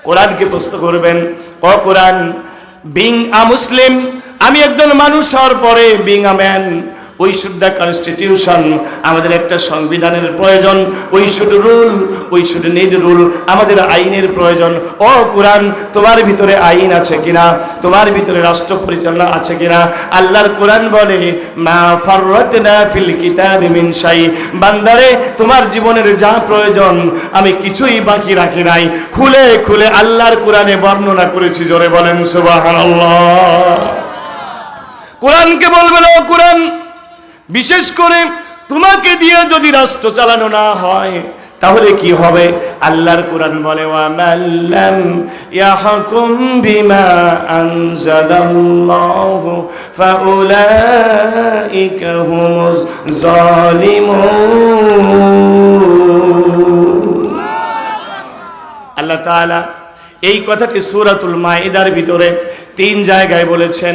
কোরআনকে প্রশ্ন করবেন, ও কোরআন, বিং আ মুসলিম, আমি একজন মানুষ হওয়ার পরে being a man, we should the constitution, আমাদের একটা সংবিধানের প্রয়োজন, we should rule, we should need rule, আমাদের আইনের প্রয়োজন। ও কোরআন, তোমার ভিতরে আইন আছে কিনা, তোমার ভিতরে রাষ্ট্র পরিচালনা আছে কিনা? আল্লাহর কোরআন বলে, মা ফাররাতনা ফিল কিতাবি মিন শাই, বান্দারে তোমার জীবনের যা প্রয়োজন আমি কিছুই বাকি রাখি নাই, খুলে খুলে আল্লাহর কোরআনে বর্ণনা করেছি। জোরে বলেন সুবহানাল্লাহ। কোরআনকে বলবেন, ও কোরআন, বিশেষ করে তোমাকে দিয়ে যদি রাষ্ট্র চালানো না হয় তাহলে কি হবে? আল্লাহর কোরআন বলে, ওয়া মাল্লাম ইয়াহকুম বিমা আনজালাল্লাহু ফাউলাইকা হুমুজ জালিমুন। আল্লাহ তাআলা এই কথাটি সূরাতুল মাইদার ভিতরে 3 জায়গায় বলেছেন।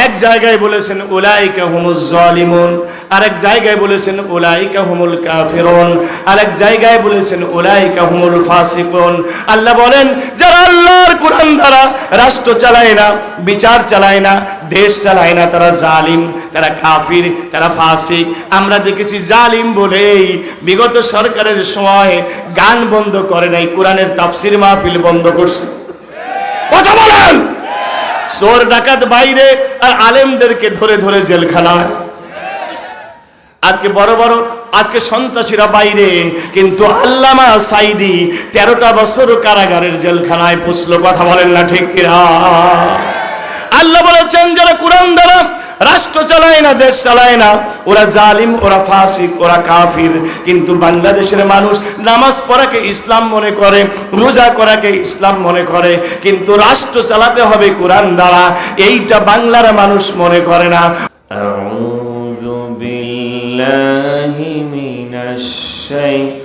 এক জায়গায় বলেছেন উলাইকা হুমুজ জালিমুন, আরেক জায়গায় বলেছেন উলাইকা হুমুল কাফিরুন, আরেক জায়গায় বলেছেন উলাইকা হুমুল ফাসিকুন। আল্লাহ বলেন, যারা আল্লাহর কোরআন দ্বারা রাষ্ট্র চালায় না, বিচার চালায় না, দেশ চালায় না, তারা জালিম, তারা কাফির, তারা ফাসিক। আমরা দেখেছি জালিম বলেই বিগত সরকারের সময় গান বন্ধ করে নাই, কোরআনের তাফসীর মাহফিল বন্ধ করছে। কথা বলেন। চোর ডাকাত বাইরে আর আলেমদেরকে ধরে ধরে জেলখানায়। আজকে বড় বড় আজকে সন্ত্রাসীরা বাইরে, কিন্তু আল্লামা সাইদি 13টা বছর কারাগারের জেলখানায় পুষলো। কথা বলেন না ঠিক কিনা? আল্লাহ বলেছেন, যারা কোরআন দ্বারা রাষ্ট্র চালায় না, দেশ চালায় না, ওরা জালিম, ওরা ফাসিক, ওরা কাফির। কিন্তু বাংলাদেশের মানুষ নামাজ পড়াকে ইসলাম মনে করে, রোজা করাকে ইসলাম মনে করে, কিন্তু রাষ্ট্র চালাতে হবে কোরআন দ্বারা, এইটা বাংলার মানুষ মনে করে না। আউযু বিল্লাহি মিনাশ শাইতানির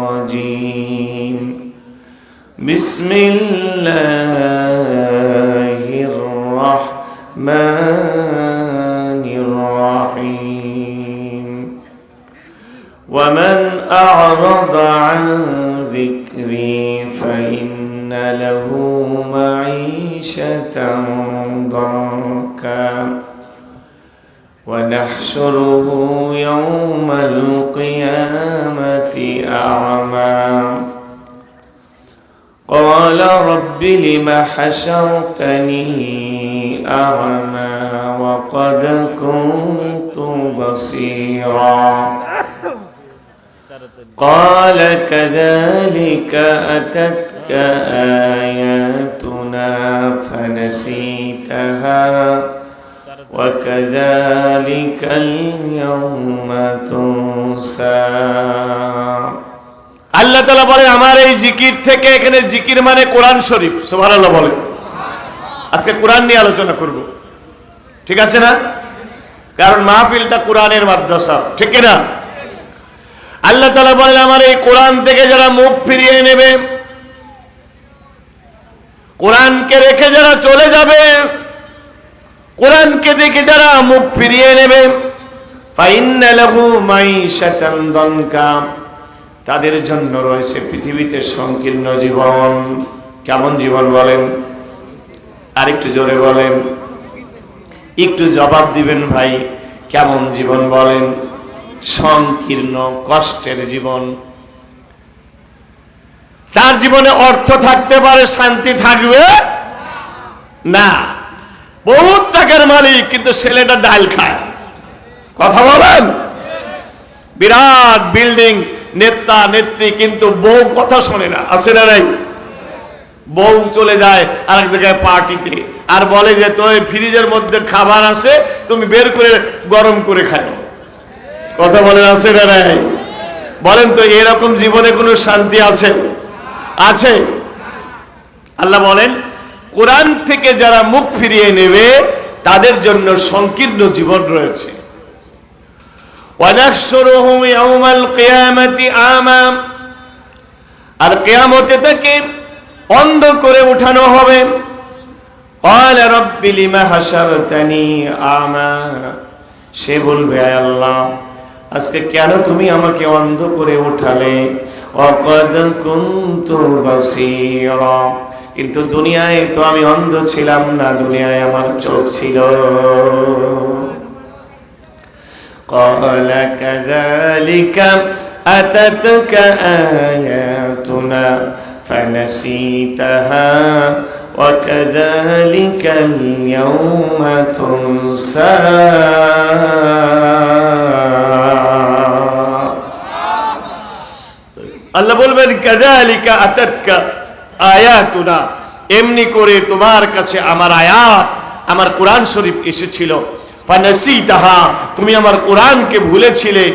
রাজীম। বিসমিল্লাহির রহমানির রহিম। ওয়ামান আ'রাদা আন যিকরি ফাইন্না লাহু মাঈশাতান দানকা ওয়া নাহশুরুহু ইয়াওমাল কিয়ামাতি আ'মা। قال رب لم حشرتني أعمى وقد كنت بصيرا قال كذلك أتتك آياتنا فنسيتها وكذلك اليوم تنسى। আল্লাহ তাআলা বলেন, আমার এই জিকির থেকে, এখানে জিকির মানে কোরআন শরীফ, সুবহানাল্লাহ বলেন। আজকে কোরআন নিয়ে আলোচনা করব, ঠিক আছে না? কারণ মাহফিলটা কোরআনের মাদ্রাসা, ঠিক কি না? আল্লাহ তাআলা বলেন, আমার এই কোরআন থেকে যারা মুখ ফিরিয়ে নেবে, কোরআনকে রেখে যারা চলে যাবে, কোরআনকে দেখে যারা মুখ ফিরিয়ে নেবে, ফাইন্না লাহু মাঈশাতান দানকা, তাদের জন্য রয়েছে পৃথিবীতে সংকীর্ণ জীবন। কেমন জীবন বলেন? আরেকটু জোরে বলেন, একটু জবাব দিবেন ভাই। কেমন জীবন বলেন? সংকীর্ণ, কষ্টের জীবন। তার জীবনে অর্থ থাকতে পারে, শান্তি থাকবে না। বহুত টাকার মালিক, কিন্তু ছেলেটা ডাল খায়। কথা বলেন। বিরাট বিল্ডিং, নেতা নেত্রী, কিন্তু বউ কথা শোনে না। আছে না নাই? বউ চলে যায় আরেক জায়গায় পার্টিতে, আর বলে যে তোর ফ্রিজের মধ্যে খাবার আছে, তুমি বের করে গরম করে খাও। কথা বলেন, আছে না নাই? বলেন তো, এরকম জীবনে কোনো শান্তি আছে? আছে? আল্লাহ বলেন, কোরআন থেকে যারা মুখ ফিরিয়ে নেবে তাদের জন্য সংকীর্ণ জীবন রয়েছে। ওয়ানাহশুরুহু ইয়াওমাল কিয়ামাতি আমা, আর কিয়ামতে তাকে অন্ধ করে উঠানো হবে। ক্বালা রাব্বি লিমা হাশারতানি আমা, সে বলবে, আল্লাহ আজকে কেন তুমি আমাকে অন্ধ করে উঠালে? وقد كنت بصيرا কিন্তু দুনিয়ায় তো আমি অন্ধ ছিলাম না, দুনিয়ায় আমার চোখ ছিল। قال كذلك أتتك آياتنا فنسيتها وكذلك اليوم تنسى আল্লাহ বলবেন কাযালিকা আতাতকা আয়াতুনা, এমনি করে তোমার কাছে আমার আয়াত, আমার কোরআন শরীফ এসেছিল। ফানাসিতাহা, তুমি আমার কোরআনকে ভুলেছিলে।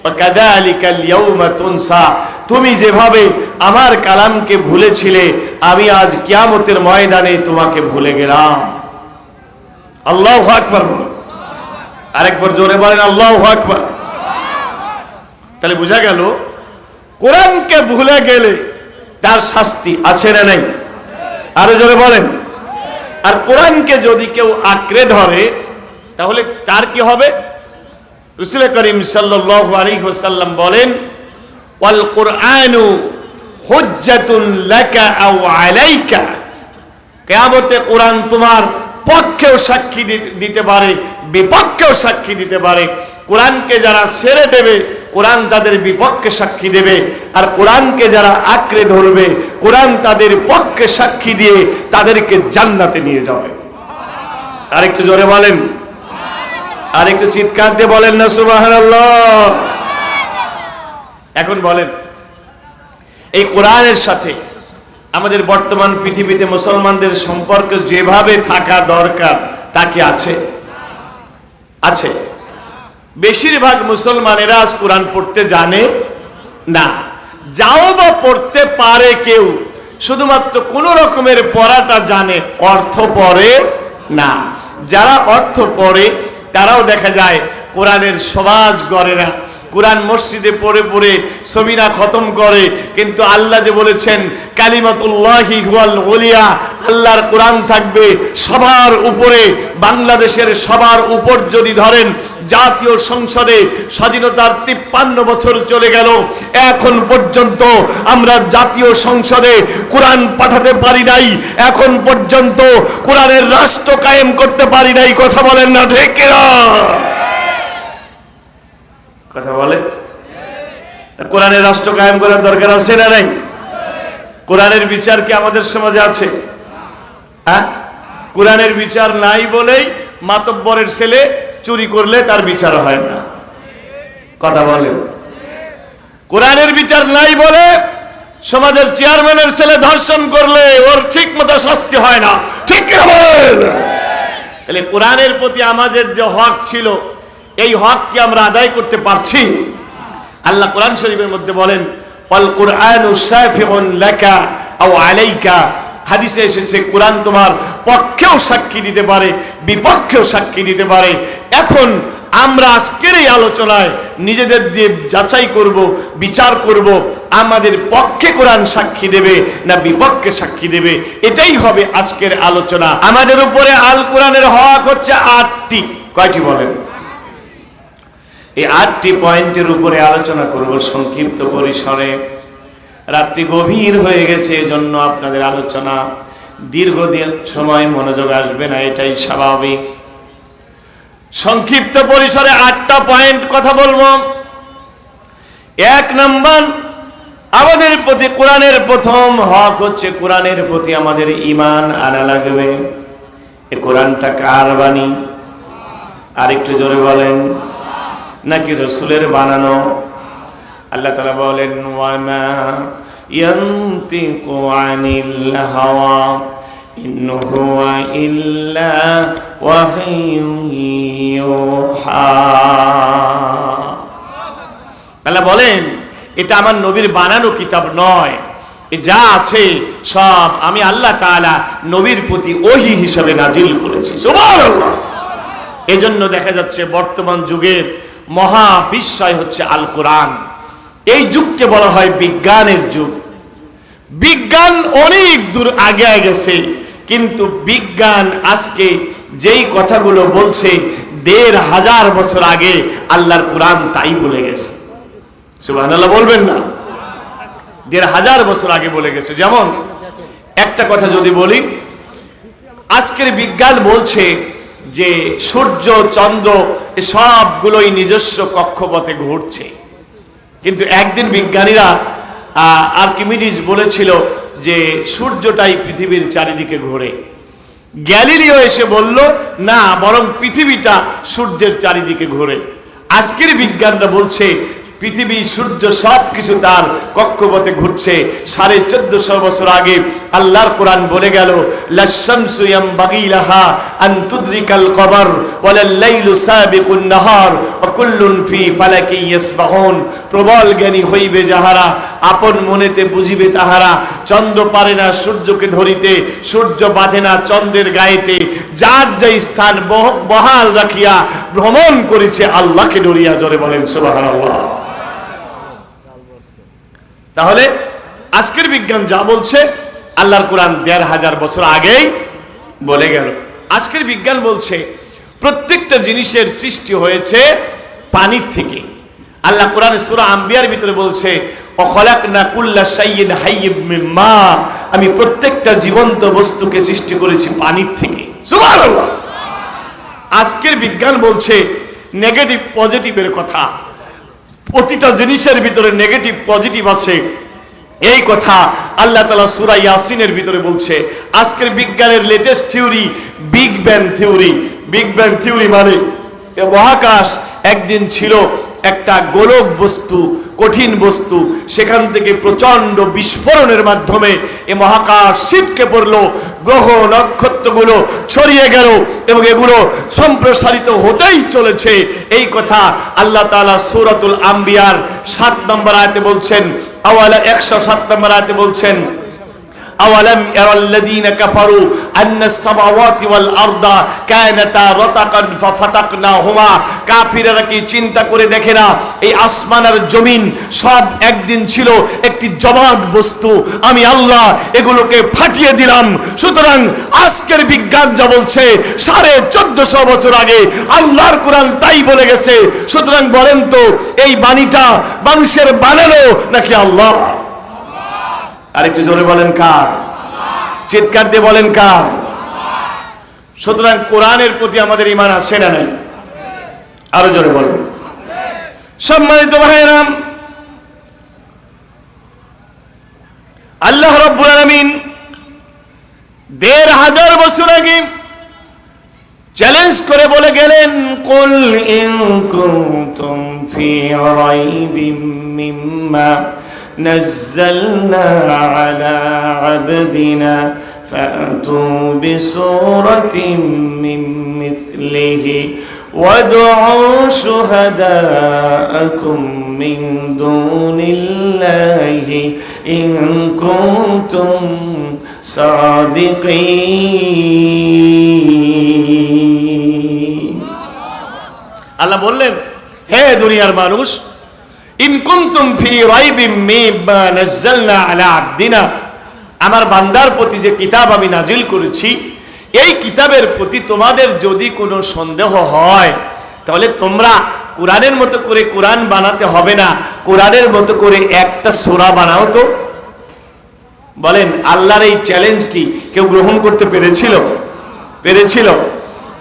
ওয়া কাযালিকাল ইয়াউমা তুনসা, তুমি যেভাবে আমার কালামকে ভুলেছিলে আমি আজ কিয়ামতের ময়দানে তোমাকে ভুলে গেলাম। আল্লাহু আকবার বলুন, আরেকবার জোরে বলেন আল্লাহু আকবার। তাহলে বোঝা গেল কোরআনকে ভুলে গেলে তার শাস্তি আছে না নাই? আরো জোরে বলেন। আর কোরআনকে যদি কেউ আঁকড়ে ধরে তাহলে তার কি হবে? রাসূল করিম সাল্লাল্লাহু আলাইহি ওয়াসাল্লাম বলেন, ওয়াল কুরআনু হুজ্জাতুন লাকা আও আলাইকা, কিয়ামতে কোরআন তোমার পক্ষেও সাক্ষী দিতে পারে, বিপক্ষেও সাক্ষী দিতে পারে। কোরআনকে যারা ছেড়ে দেবে কোরআন তাদের বিপক্ষে সাক্ষী দেবে, আর কোরআনকে যারা আঁকড়ে ধরবে কোরআন তাদের পক্ষে সাক্ষী দিয়ে তাদেরকে জান্নাতে নিয়ে যাবে। আরেকটু জোরে বলেন, আরেকটু চিৎকার দিয়ে বলেন না সুবহানাল্লাহ। এখন বলেন, এই কোরআনের সাথে আমাদের বর্তমান পৃথিবীতে মুসলমানদের সম্পর্ক যেভাবে থাকা দরকার তা কি আছে? আছে। বেশিরভাগ মুসলমানেরা আজ কোরআন পড়তে জানে না, যাও বা পড়তে পারে কেউ, শুধুমাত্র কোন রকমের পড়াটা জানে, অর্থ পড়ে না। যারা অর্থ পড়ে তারাও দেখা যায় কোরআনের সমাজ গড়ে না, কোরআন মসজিদে পড়ে পড়ে সবিনা খতম করে। কিন্তু আল্লাহ যে বলেছেন কালিমাতুল্লাহি হুয়াল উলিয়া, আল্লাহর কোরআন থাকবে সবার উপরে। বাংলাদেশের সবার উপর যদি ধরেন, জাতীয় সংসদে স্বাধীনতার 53 বছর চলে গেল, এখন পর্যন্ত আমরা জাতীয় সংসদে কোরআন পাঠাতে পারি নাই, এখন পর্যন্ত কোরআনের রাষ্ট্র কায়েম করতে পারি নাই। কথা বলেন না ঠিক কিনা? কথা বলে। কোরআনের রাষ্ট্র কায়েম করার দরকার আছে না নাই? কোরআনের বিচার কি আমাদের সমাজে আছে? হ্যাঁ, কোরআনের বিচার নাই বলেই মাতব্বরের ছেলে চুরি করলে তার বিচার হয় না। কথা বলেন। কোরআনের বিচার নাই বলে সমাজের চেয়ারম্যানের ছেলে ধর্ষণ করলে ওর ঠিক মতো শাস্তি হয় না। ঠিক কি বলেন? তাহলে কোরআনের প্রতি আমাদের যে হক ছিল, এই হক কি আমরা আদায় করতে পারছি? আল্লাহ কোরআন শরীফের মধ্যে বলেন, ওয়াল কুরআনু শাফিউন লাকা আও আলাইকা, হাদিসে এসেছে কোরআন তোমার পক্ষেও সাক্ষী দিতে পারে, বিপক্ষেও সাক্ষী দিতে পারে। এখন আমরা আজকের এই আলোচনায় নিজেদের দিয়ে যাচাই করব, বিচার করব, আমাদের পক্ষে কোরআন সাক্ষী দেবে না বিপক্ষে সাক্ষী দেবে। এটাই হবে আজকের আলোচনা। আমাদের উপরে আল কোরআনের হক হচ্ছে 8টি। কয়টি বলেন? এই 8টি পয়েন্টের উপরে আলোচনা করব সংক্ষিপ্ত পরিসরে। রাত্রি গভীর হয়ে গেছে, এজন্য আপনাদের আলোচনা দীর্ঘদিন সময় মনোযোগ আসবে না, এটাই স্বাভাবিক। সংক্ষিপ্ত পরিসরে 8টা পয়েন্ট কথা বলবো। 1 নম্বর, আমাদের প্রতি কোরআনের প্রথম হক হচ্ছে কোরআনের প্রতি আমাদের ঈমান আনা লাগবে। এই কোরআনটা কার বাণী? আরেকটু জোরে বলেন। নাকি রাসূলের বানানো? আল্লাহ তাআলা বলেন, ওয়ামা ইয়ানতিকু আনিল হাওয়া ইন হুয়া ইল্লা ওয়াহিয়ুন ইউহা। আল্লাহ বলেন, এটা আমার নবীর বানানো কিতাব নয়, যা আছে সব আমি আল্লাহ তাআলা নবীর প্রতি ওহী হিসেবে নাজিল করেছি। সুবহানাল্লাহ। এজন্য দেখা যাচ্ছে বর্তমান যুগের মহাবিস্ময় হচ্ছে আল কোরআন। এই যুগকে বলা হয় বিজ্ঞানের যুগ। বিজ্ঞান অনেক দূর আগে গেছে, কিন্তু বিজ্ঞান আজকে যেই কথাগুলো বলছে 1500 বছর আগে আল্লাহর কোরআন তাই বলে গেছে। সুবহানাল্লাহ বলবেন না? 1500 বছর আগে বলে গেছে। যেমন একটা কথা যদি বলি, আজকের বিজ্ঞান বলছে যে সূর্য চন্দ্র সবগুলোই নিজস্ব কক্ষপথে ঘুরছে, কিন্তু একদিন বিজ্ঞানীরা আর্কিমিডিস বলেছিল যে সূর্যটাই পৃথিবীর চারিদিকে ঘোরে। গ্যালিলিও এসে বলল না, বরং পৃথিবীটা সূর্যের চারিদিকে ঘোরে। আজকের বিজ্ঞানরা বলছে পৃথিবী সূর্য সবকিছু তার কক্ষপথে ঘুরছে। 1450 বছর আগে আল্লাহর কোরআন বলে গেল, লাশ-শামসু ইয়ামবাগি লাহা আন তুদরিকাল কমর ওয়ালাল লাইলু সাবিকুন নাহার ওয়া কুল্লুন ফি ফালাকি ইয়াসবাহুন। প্রবল জ্ঞানী হইবে যাহারা, আপন মনেতে বুঝিবে তাহারা। চন্দ্র পারে না সূর্যকে ধরিতে, সূর্য বাঁধে না চন্দ্রের গায়েতে। যার যে স্থান বহাল রাখিয়া ভ্রমণ করেছে আল্লাহকে ডরিয়া। জোরে বলেন সুবহানাল্লাহ। তাহলে আজকের বিজ্ঞান যা বলছে আল্লাহর কোরআন 1500 বছর আগেই বলে গেল। আজকের বিজ্ঞান বলছে প্রত্যেকটা জিনিসের সৃষ্টি হয়েছে পানির থেকে। আল্লাহ কোরআনে সূরা আম্বিয়ার ভিতরে বলছে, ওয়াখালাকনা কুল্লা শাইইন হাইয়্যিম মিন মা, আমি প্রত্যেকটা জীবন্ত বস্তুকে সৃষ্টি করেছি পানির থেকে। সুবহানাল্লাহ। আজকের বিজ্ঞান বলছে নেগেটিভ পজিটিভের কথা, প্রতিটা জিনিসের ভিতরে নেগেটিভ পজিটিভ আছে, এই কথা আল্লাহ তাআলা সূরা ইয়াসিনের ভিতরে বলছে। আজকের বিজ্ঞানের latest theory big bang theory. Big bang theory মানে মহাকাশ একদিন ছিল একটা গোলক বস্তু, কঠিন বস্তু, সেখান থেকে প্রচন্ড বিস্ফোরণের মাধ্যমে এ মহাকাশ ছিটকে পড়লো, গ্রহ নক্ষত্রগুলো ছড়িয়ে গেল এবং এগুলো সম্প্রসারিত হতেই চলেছে। এই কথা আল্লাহ তাআলা সূরাতুল আম্বিয়ার 7 নম্বর আয়াতে বলছেন। 107 নম্বর আয়াতে বলছেন, আওয়ালাম ইয়ারাল্লাযীনা কাফারু আন্নাস সামাওয়াতি ওয়াল আরদা কানাতা রাতাকান ফাফাতাকনাহুমা। কাফিররা কি চিন্তা করে দেখে না এই আসমান আর জমিন সব একদিন ছিল একটি জমাট বস্তু, আমি আল্লাহ এগুলোকে ফাটিয়ে দিলাম। সুতরাং আজকের বিজ্ঞান যা বলছে 1450 বছর আগে আল্লাহর কোরআন তাই বলে গেছে। সুতরাং বলেন তো এই বাণীটা মানুষের বানানো নাকি আল্লাহ? আরেকটু জোরে বলেন কার? চিৎকার দিয়ে বলেন কার? সুতরাং কোরআনের প্রতি আমাদের ঈমান আছে না নাই? আরো জোরে বলেন। সম্মানিত ভাইরা, আল্লাহ রাব্বুল আলামিন 1500 বছর আগে চ্যালেঞ্জ করে বলে গেলেন, কুল ইন কুনতুম ফি রাইবিম মিম্মা نزلنا على عبدنا فأتوا بسورة من مثله وادعوا شهداءكم من دون الله إن كنتم صادقين। আল্লাহ বললেন, হে দুনিয়ার মানুষ, ইন কুনতুম ফি রাইবিম মিম্মা নাযালনা আলা আবদিনা, আমার বান্দার প্রতি যে কিতাব আমি নাজিল করেছি এই কিতাবের প্রতি তোমাদের যদি কোনো সন্দেহ হয় তাহলে তোমরা কোরআনের মতো করে কোরআন বানাতে হবে না, কোরআনের মতো করে একটা সূরা বানাও তো। বলেন আল্লাহর এই চ্যালেঞ্জ কি কেউ গ্রহণ করতে পেরেছিল? পেরেছিল?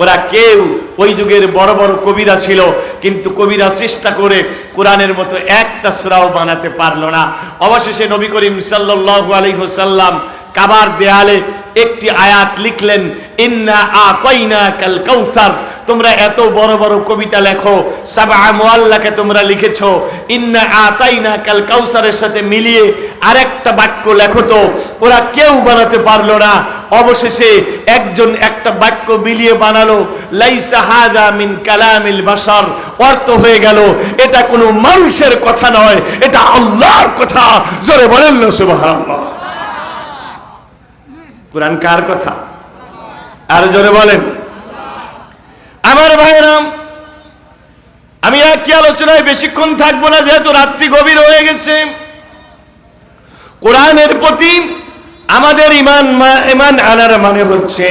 ওরা কেউ, ওই যুগের বড় বড় কবিরা ছিল, কিন্তু কবিরা চেষ্টা করে কোরআনের মতো একটা সূরাও বানাতে পারলো না। অবশেষে নবী করিম সাল্লাল্লাহু আলাইহি ওয়াসাল্লাম কাবার দেয়ালে একটি আয়াত লিখলেন, ইন্না আতাইনাকাল কাউসার। তোমরা এত বড় বড় কবিতা লেখো, সাবআ মুআল্লাকে তোমরা লিখেছো, ইন্না আতাইনাকাল কাউসারের সাথে মিলিয়ে আরেকটা বাক্য লেখো তো। ওরা কেউ বানাতে পারলো না। অবশেষে একজন একটা বাক্য মিলিয়ে বানালো, লাইসা হাযা মিন কালামিল বাশার। অর্থ হয়ে গেল এটা কোনো মানুষের কথা নয়, এটা আল্লাহর কথা। জোরে বলেন না সুবহানাল্লাহ। কোরআন কার কথা? আর জোরে বলেন। আমার ভাইরা, আমি একই আলোচনায় বেশিক্ষণ থাকবো না, যেহেতু রাত্রি গভীর হয়ে গেছে। কোরআনের প্রতি আমাদের ঈমান আনার মানে হচ্ছে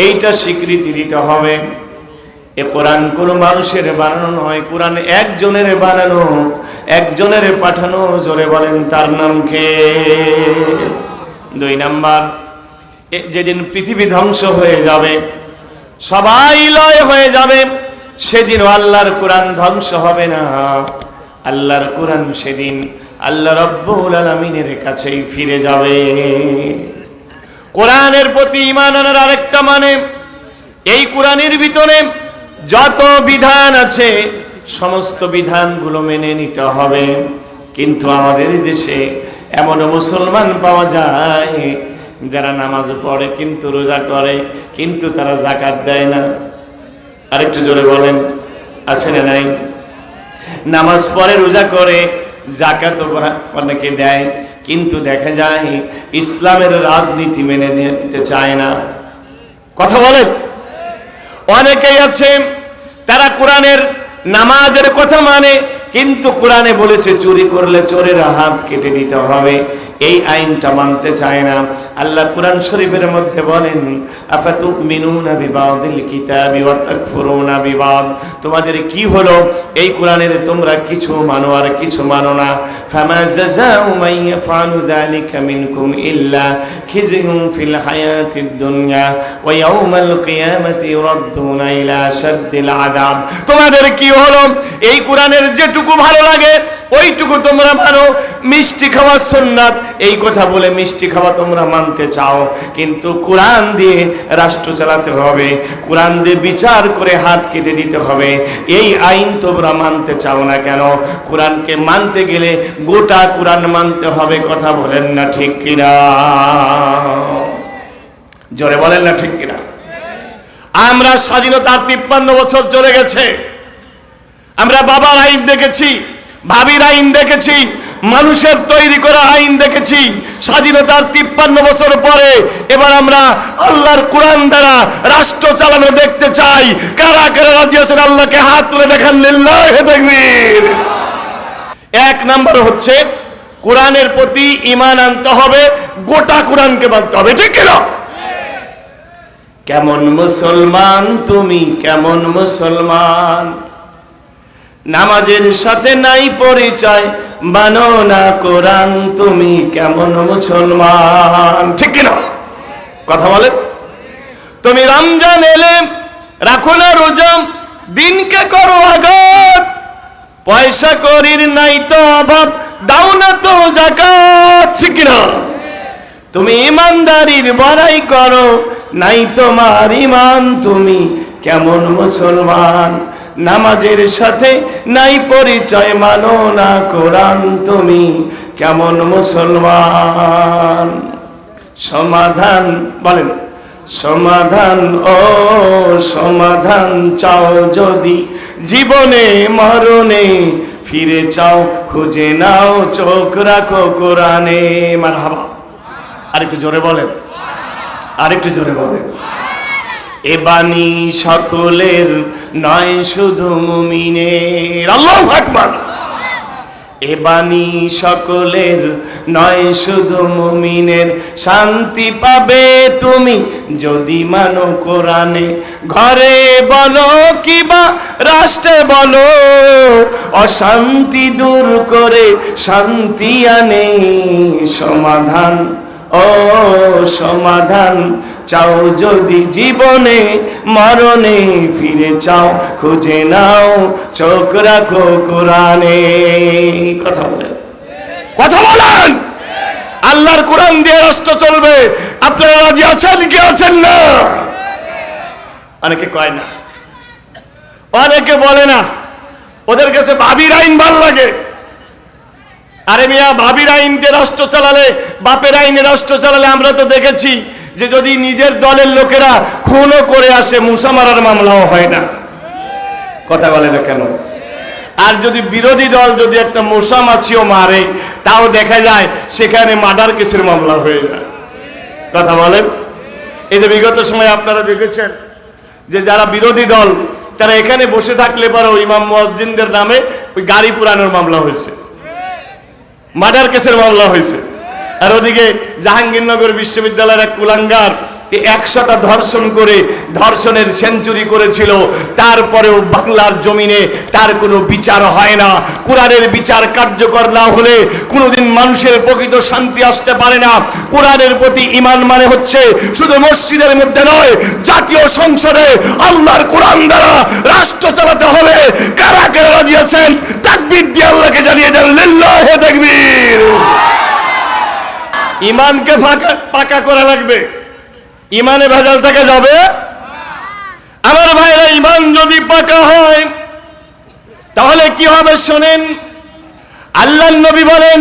এইটা স্বীকৃতি দিতে হবে এ কোরআন কোনো মানুষের বানানো নয়, কোরআন একজনের বানানো, একজনের পাঠানো। জোরে বলেন তার নাম কে? 2 নাম্বার, যেদিন পৃথিবী ধ্বংস হয়ে যাবে, সবাই লয় হয়ে যাবে, সেদিন আল্লাহর কোরআন ধ্বংস হবে না। আল্লাহর কোরআন সেদিন আল্লাহ রাব্বুল আলামিনের কাছেই ফিরে যাবে। কোরআনের প্রতি ঈমান আনার আরেকটা মানে, এই কোরআনের ভিতরে যত বিধান আছে সমস্ত বিধানগুলো মেনে নিতে হবে। কিন্তু আমাদের দেশে এমন মুসলমান পাওয়া যায় যারা নামাজ পড়ে কিন্তু রোজা করে কিন্তু তারা যাকাত দেয় না। আরেকটু জোরে বলেন, আছে না নাই? নামাজ পড়ে, রোজা করে, যাকাত অনেকে দেয়, কিন্তু দেখা যায় ইসলামের রাজনীতি মেনে নিতে চায় না। কথা বলেন। অনেকেই আছে তারা কোরআনের নামাজের কথা মানে, কিন্তু কোরআনে বলেছে চুরি করলে চোরের হাত কেটে দিতে হবে, এই আইনটা মানতে চায় না। আল্লাহ কোরআন শরীফের মধ্যে বলেন, আফাতুমিনুনা বিবাদিল কিতাবি ওয়া তাকফুরুনা বিবাদ, তোমাদের কি হলো এই কোরআনের তোমরা কিছু মানো আর কিছু মানো না। ফামা জাযাউ মান ইয়াফআলু যালিকা মিনকুম ইল্লা খিজয়ুন ফিল হায়াতিদ দুনিয়া ওয়া ইয়াউমাল কিয়ামাতি ইউরাদ্দুনা ইলা শাদ্দিল আযাব, তোমাদের কি হলো এই কোরআনের যেটুকু ভালো লাগে ওইটুকু তোমরা মানো। মিষ্টি খাওয়া সুন্নাত, এই কথা বলে মিষ্টি খাওয়া তোমরা মানতে চাও, কিন্তু কোরআন দিয়ে রাষ্ট্র চালাতে হবে, কোরআন দিয়ে বিচার করে হাত কেটে দিতে হবে, এই আইন তোমরা মানতে চাও না কেন? কোরআনকে মানতে গেলে গোটা কোরআন মানতে হবে। কথা বলেন না ঠিক কিনা? জোরে বলেন না ঠিক কিনা? আমরা স্বাধীনতার 53 বছর চলে গেছে, আমরা বাবার আইন দেখেছি, ভাবির আইন দেখেছি, মানুষের তৈরি করা আইন দেখেছি। স্বাধীনতার 53 বছর পরে এবার আমরা আল্লাহর কোরআন দ্বারা রাষ্ট্র চালানো দেখতে চাই। কারা কারা রাজি আছেন? আল্লাহকে হাত তুলে দেখান, লিল্লাহি তাকবীর। 1 নাম্বার হচ্ছে কোরআনের প্রতি ঈমান আনতে হবে, গোটা কোরআনকে মানতে হবে। ঠিক কিনা? কেমন মুসলমান তুমি, কেমন মুসলমান? নামাজের সাথে নাই পরিচয়, মানো না কোরআন, তুমি কেমন মুসলমান? ঠিক কিনা? কথা বলেন। তুমি রমজান এলে রাখো না রোজা, দিনকে করো আঘাত, পয়সা করির নাই তো অভাব, দাও না তো যাকাত। ঠিক কিনা? তুমি ইমানদারির বড়াই করো, নাই তোমার ঈমান, তুমি কেমন মুসলমান? নামাজের সাথে নাই পরিচয়, মানো না কোরআন, তুমি কেমন মুসলমান? সমাধান বলেন, সমাধান ও সমাধান চাও যদি জীবনে মরণে, ফিরে চাও খুঁজে নাও, চোখ রাখো কোরআনে। মারহাবা। আরেকটু জোরে বলেন, আরেকটু জোরে বলেন। এ বাণী সকলের নয় শুধু মুমিনের। আল্লাহু আকবার। এ বাণী সকলের নয় শুধু মুমিনের, শান্তি পাবে তুমি যদি মানো কোরআনে। ঘরে বলো কিবা রাষ্ট্রে বলো, অশান্তি দূর করে শান্তি আনে। সমাধান ও সমাধান চাও যদি জীবনে মরণে, ফিরে চাও খুঁজে নাও, চোখ রাখো কোরআনে। কথা বলেন, কথা বলেন। আল্লাহর কোরআন দিয়ে রাষ্ট্র চলবে। আপনারা রাজি আছেন কি আছেন না? অনেকে কয় না, অনেকে বলে না, ওদের কাছে ভাবির আইন ভাল লাগে। আরে মিয়া, ভাবির আইন দিয়ে রাষ্ট্র চালালে, বাপের আইনে রাষ্ট্র চালালে আমরা তো দেখেছি যে যদি নিজের দলের লোকেরা খুনও করে আসে, মুসা মারার মামলাও হয় না। কথা বলে না কেন? আর যদি বিরোধী দল যদি একটা মশা মাছিও মারে, তাও দেখা যায় সেখানে মার্ডার কেসের মামলা হয়ে যায়। কথা বলেন। এই যে বিগত সময় আপনারা দেখেছেন যে যারা বিরোধী দল তারা এখানে বসে থাকলে পরেও ইমাম মুয়াজ্জিনদের নামে ওই গাড়ি পুরানোর মামলা হয়েছে, মার্ডার কেসের মামলা হয়েছে। আর ওদিকে জাহাঙ্গীরনগর বিশ্ববিদ্যালয়ের এক কুলাঙ্গার 100টা ধর্ষণ করে ধর্ষণের সেঞ্চুরি করেছিল, তারপরেও বাংলার জমিনে তার কোনো বিচার হয় না। কোরআনের বিচার কার্যকর না হলে কোনোদিন মানুষের প্রকৃত শান্তি আসতে পারে না। কোরআনের প্রতি ঈমান মানে হচ্ছে শুধু মসজিদের মধ্যে নয়, জাতীয় সংসদে আল্লাহর কোরআন দ্বারা রাষ্ট্র চালাতে হবে। কারা কারা রাজি আছেন তাকবীর দিয়ে আল্লাহকে জানিয়ে দেন লিল্লাহি তাকবীর। ঈমানকে পাকা করা লাগবে, ঈমানে ভেজাল থেকে যাবে। আমার ভাইরা, ঈমান যদি পাকা হয় তাহলে কি হবে শোনেন। আল্লাহর নবী বলেন,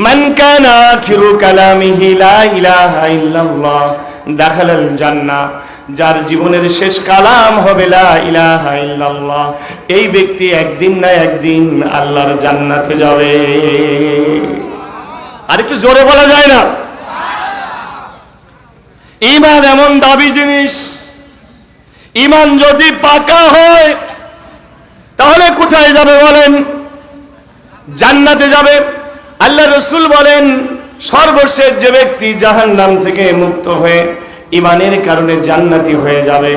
মান কানা আখিরু কালামিহি লা ইলাহা ইল্লাল্লাহ দাখালাল জান্নাহ। যার জীবনের শেষ কালাম হবে লা ইলাহা ইল্লাল্লাহ, এই ব্যক্তি একদিন না একদিন আল্লাহর জান্নাতে যাবে। আর একটু জোরে বলা যায় না? ঈমান এমন দাবি জিনিস, ঈমান যদি পাকা হয় তাহলে কোথায় যাবে বলেন? জান্নাতে যাবে। আল্লাহ রাসূল বলেন, সর্বশেষ যে ব্যক্তি জাহান্নাম থেকে মুক্ত হয়ে ঈমানের কারণে জান্নাতি হয়ে যাবে,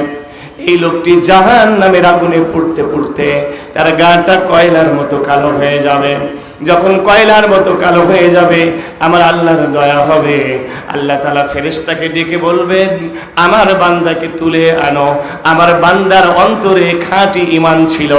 এই লোকটি জাহান্নামের আগুনে পুড়তে পুড়তে তার গাটা কয়লার মতো কালো হয়ে যাবে। যখন কয়লার মতো কালো হয়ে যাবে, আমার আল্লাহর দয়া হবে। আল্লাহ তাআলা ফেরেশতাকে ডেকে বলবেন, আমার বান্দাকে তুলে আনো। আমার বান্দার অন্তরে খাঁটি ঈমান ছিল।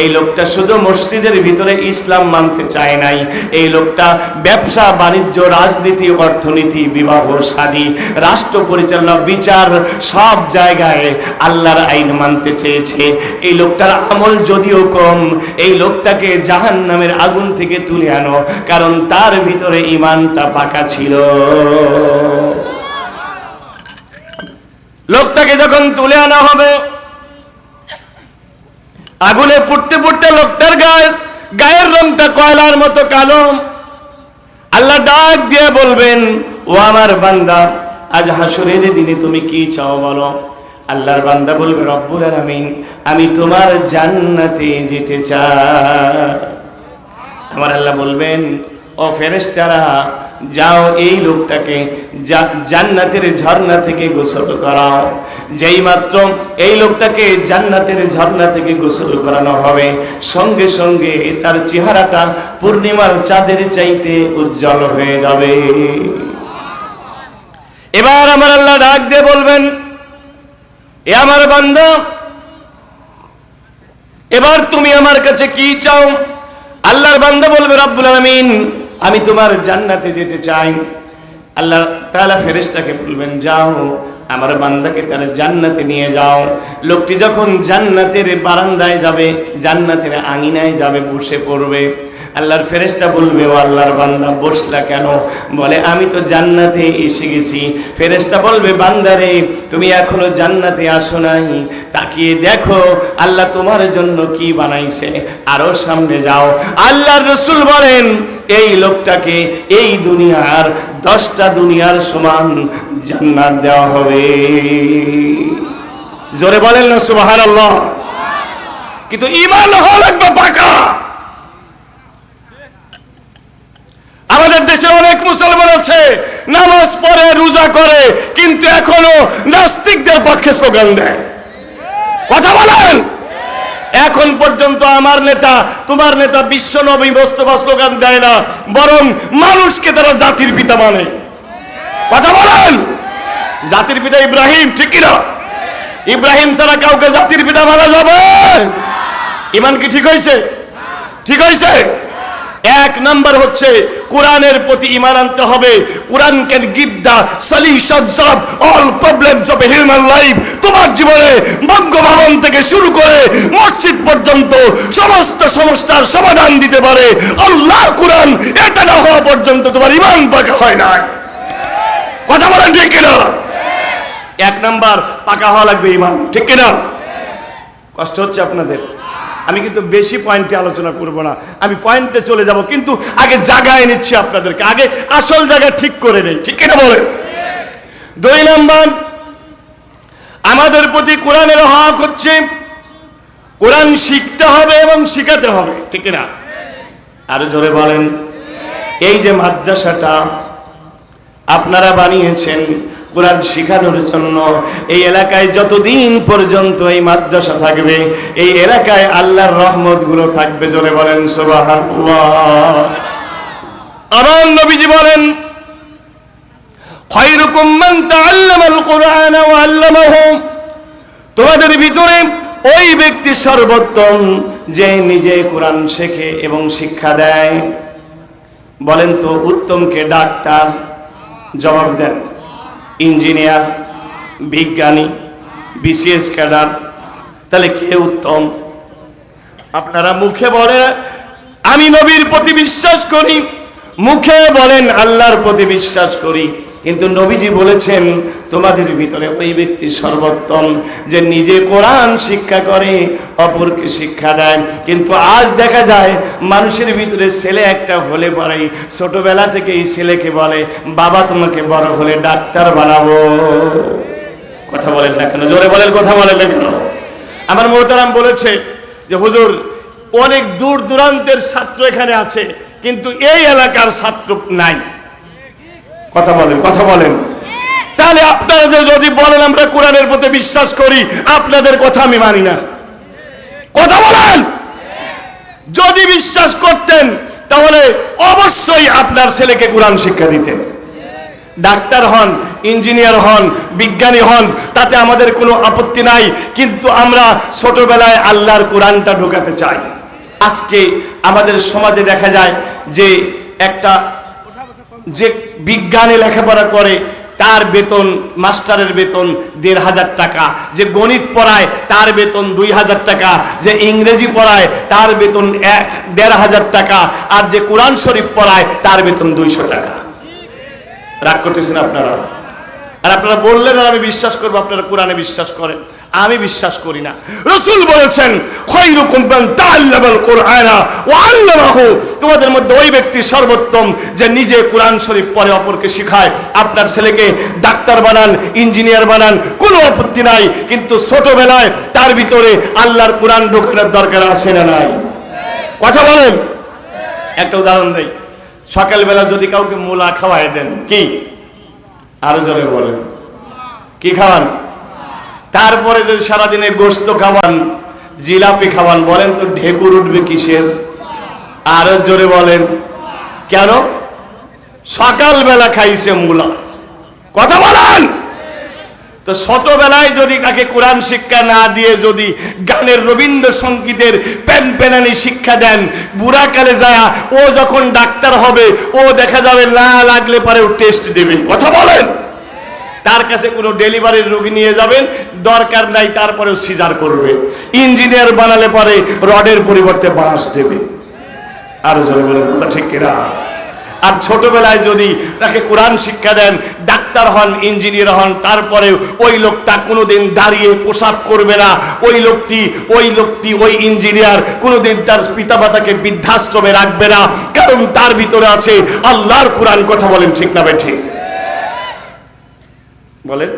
এই লোকটা শুধু মসজিদের ভিতরে ইসলাম মানতে চায় নাই, এই লোকটা ব্যবসা বাণিজ্য, রাজনীতি, অর্থনীতি, বিবাহ শাদী, রাষ্ট্র পরিচালনা, বিচার, সব জায়গায় আল্লাহর আইন মানতে চেয়েছে। এই লোকটার আমল যদিও কম, এই লোকটাকে জাহান্নামের আগুন থেকে তুলে আনো, কারণ তার ভিতরে ঈমানটা পাকা ছিল। লোকটাকে যখন তুলে আনা হবে, আগুনে পুড়তে পুড়তে লোকটার গায়ের রংটা কয়লার মতো কালো। আল্লাহ ডাক দিয়ে বলবেন, ও আমার বান্দা, আজ হাসরের দিনে তুমি কি চাও বলো। আল্লাহর বান্দা বলবে, রব্বুল আলামিন, আমি তোমার জান্নাতে যেতে চাই। আমার আল্লাহ বলবেন, ও ফেরেশতারা, যাও এই লোকটাকে জান্নাতের ঝর্ণা থেকে গোসল করাও। যেই মাত্র এই লোকটাকে জান্নাতের ঝর্ণা থেকে গোসল করানো হবে, সঙ্গে সঙ্গে তার চেহারাটা পূর্ণিমার চাঁদের চাইতে উজ্জ্বল হয়ে যাবে। এবার আমার আল্লাহ ডাক দিয়ে বলবেন, এ আমার বান্দা, এবার তুমি আমার কাছে কি চাও? আল্লাহর বান্দা বলবে, রব্বুল আলামিন, আমি তোমার জান্নাতে যেতে চাই। আল্লাহ তাআলা ফেরেশতাকে বলবেন, যাও আমার বান্দাকে তার জান্নাতে নিয়ে যাও। লোকটি যখন জান্নাতের বারান্দায় যাবে, জান্নাতের আঙিনায় যাবে, বসে পড়বে। আল্লাহর ফেরেশতা বলবে, ও আল্লাহর বান্দা, বসলা কেন? বলে, আমি তো জান্নাতে এসে গেছি। ফেরেশতা বলবে, বান্দারে, তুমি এখনো জান্নাতে আসো নাই, তাকিয়ে দেখো আল্লাহ তোমার জন্য কি বানাইছে, আরো সামনে যাও। আল্লাহর রাসূল বলেন, এই লোকটাকে এই দুনিয়ার 10টা দুনিয়ার সমান জান্নাত দেওয়া হবে। জোরে বলেন না সুবহানাল্লাহ। কিন্তু ঈমান হওয়া লাগবে পাকা। আমাদের দেশে অনেক মুসলমান আছে, নামাজ পড়ে, রোজা করে, কিন্তু এখনো নাস্তিকদের পক্ষে স্লোগান দেয়। কথা বলেন। এখন পর্যন্ত আমার নেতা, তোমার নেতা বিশ্ব নবী মোস্তফা স্লোগান দেয় না, বরং মানুষকে তারা জাতির পিতা মানে। কথা বলেন। জাতির পিতা ইব্রাহিম, ঠিক কিনা? ইব্রাহিম ছাড়া কাউকে জাতির পিতা মানা যাবে? ঈমান কি ঠিক হয়েছে? ঠিক হয়েছে। এক নাম্বার হচ্ছে কোরআনের প্রতি ঈমান আনতে হবে। কোরআন can give the solutions of all problems of human life. তোমার জীবনে বঙ্গভবন থেকে শুরু করে মসজিদ পর্যন্ত সমস্ত সমস্যার সমাধান দিতে পারে আল্লাহর কোরআন। এটা না হওয়া পর্যন্ত তোমার ঈমান পাকা হয় না। কথা বলেন ঠিক কিনা? এক নাম্বার পাকা হওয়া লাগবে ঈমান, ঠিক কিনা? কষ্ট হচ্ছে আপনাদের? আমি কিন্তু বেশি পয়েন্টে আলোচনা করব না, আমি পয়েন্টে চলে যাব, কিন্তু আগে জায়গায় নিচ্ছি আপনাদেরকে, আগে আসল জায়গা ঠিক করে নেই, ঠিক কিনা বলেন? 2 নাম্বার, আমাদের প্রতি কোরআনের হক হচ্ছে কোরআন শিখতে হবে এবং শিখাতে হবে, ঠিক কিনা? আরো জোরে বলেন। এই যে মাদ্রাসাটা আপনারা বানিয়েছেন, কোরআন শিখানোর জন্য। এই এলাকায় যতদিন পর্যন্ত এই মাদ্রাসা থাকবে, এই এলাকায় আল্লাহর রহমতগুলো থাকবে। জোরে বলেন সুবহানাল্লাহ। আমার নবীজি বলেন, খায়রুকুম মান তাআল্লামাল কুরআন ওয়া আল্লামাহু, তোমাদের ভিতরে ওই ব্যক্তি সর্বোত্তম যে নিজে কোরআন শেখে এবং শিক্ষা দেয়। বলেন তো উত্তম কে? ডাক্তার? জবাব দেন। ইঞ্জিনিয়ার, বিজ্ঞানী, বিসিএস ক্যাডার? তাহলে কে উত্তম? আপনারা মুখে বলেন আমি নবীর প্রতি বিশ্বাস করি, মুখে বলেন আল্লাহর প্রতি বিশ্বাস করি, কিন্তু নবীজি বলেছেন তোমাদের ভিতরে ওই ব্যক্তি সর্বোত্তম যে নিজে কোরআন শিক্ষা করে, অপরকে শিক্ষা দেয়। কিন্তু আজ দেখা যায় মানুষের ভিতরে ছেলে একটা হলে পরে ছোটবেলা থেকে এই ছেলেকে বলে বাবা তোমাকে বড় হলে ডাক্তার বানাবো। কথা বলেন না কেন? জোরে বলেন, কথা বলেন না কেন? আমার মোহতারাম বলেছে যে হুজুর অনেক দূর দূরান্তের ছাত্র এখানে আছে, কিন্তু এই এলাকার ছাত্র নাই। কথা বলেন, কথা বলেন। তাহলে আপনারা যদি বলেন আমরা কোরআনের প্রতি বিশ্বাস করি, আপনাদের কথা আমি মানি না। কথা বলেন। যদি বিশ্বাস করতেন তাহলে অবশ্যই আপনার ছেলেকে কোরআন শিক্ষা দিতেন। ডাক্তার হন, ইঞ্জিনিয়ার হন, বিজ্ঞানী হন, তাতে আমাদের কোনো আপত্তি নাই, কিন্তু আমরা ছোটবেলায় আল্লাহর কোরআনটা ঢোকাতে চাই। আজকে আমাদের সমাজে দেখা যায় যে একটা যে বিজ্ঞানে লেখাপড়া করে তার বেতন, মাস্টারের বেতন ১,৫০০ টাকা, যে গণিত পড়ায় তার বেতন ২,০০০ টাকা, যে ইংরেজি পড়ায় তার বেতন ১,৫০০ টাকা, আর যে কোরআন শরীফ পড়ায় তার বেতন ২০০ টাকা। রাগ করতেছেন আপনারা? আর আপনারা বললেন আর আমি বিশ্বাস করবো, আপনারা কোরআনে বিশ্বাস করেন, আমি বিশ্বাস করি না। রাসূল বলেছেন খায়রুকুম মান তাআল্লামাল কুরআনা ওয়া আল্লামাহু, তোমাদের মধ্যে ওই ব্যক্তি সর্বোত্তম যে নিজে কোরআন শরীফ পড়ে অপরকে শেখায়। আপনার ছেলেকে ডাক্তার বানান, ইঞ্জিনিয়ার বানান, কোনো আপত্তি নাই, কিন্তু ছোটবেলায় তার ভিতরে আল্লাহর কোরআন ঢোকানোর দরকার আছে না নাই? কথা বলেন। একটা উদাহরণ দেই। সকালবেলা যদি কাউকে মূলা খাওয়াই দেন, কি আরো জোরে বলেন, কি খাওয়ান? তারপরে যদি সারাদিনে গোশত খাওয়ান, জিলাপি খাওয়ান, বলেন তো ঢেকুর উঠবে কিসের? আরো জোরে বলেন। কেন? সকালবেলা খাইছে মূলা। কথা বলেন। তো ছোটবেলায় যদি তাকে কোরআন শিক্ষা না দিয়ে যদি গানের রবীন্দ্রসঙ্গীতের প্যানপ্যানানি শিক্ষা দেন, বুড়াকালে যায় ও যখন ডাক্তার হবে ও দেখা যাবে না লাগলে পরে ও টেস্ট দেবে। কথা বলেন। তার কাছে কোনো ডেলিভারির রোগী নিয়ে যাবেন, দরকার নাই, তারপরেও সিজার করবে। ইঞ্জিনিয়ার বানালে পরে রডের পরিবর্তে বাঁশ দেবে। আরো জোরে বলেন, কথা ঠিক কিনা? আর ছোটবেলায় যদি তাকে কোরআন শিক্ষা দেন, ডাক্তার হন, ইঞ্জিনিয়ার হন, তারপরে ওই লোকটা কোনোদিন দাঁড়িয়ে প্রসাব করবে না। ওই লোকটি ওই ইঞ্জিনিয়ার কোনোদিন তার পিতামাতাকে বৃদ্ধাশ্রমে রাখবে না, কারণ তার ভিতরে আছে আল্লাহর কোরআন। কথা বলেন ঠিক না বেঠি? বলেন,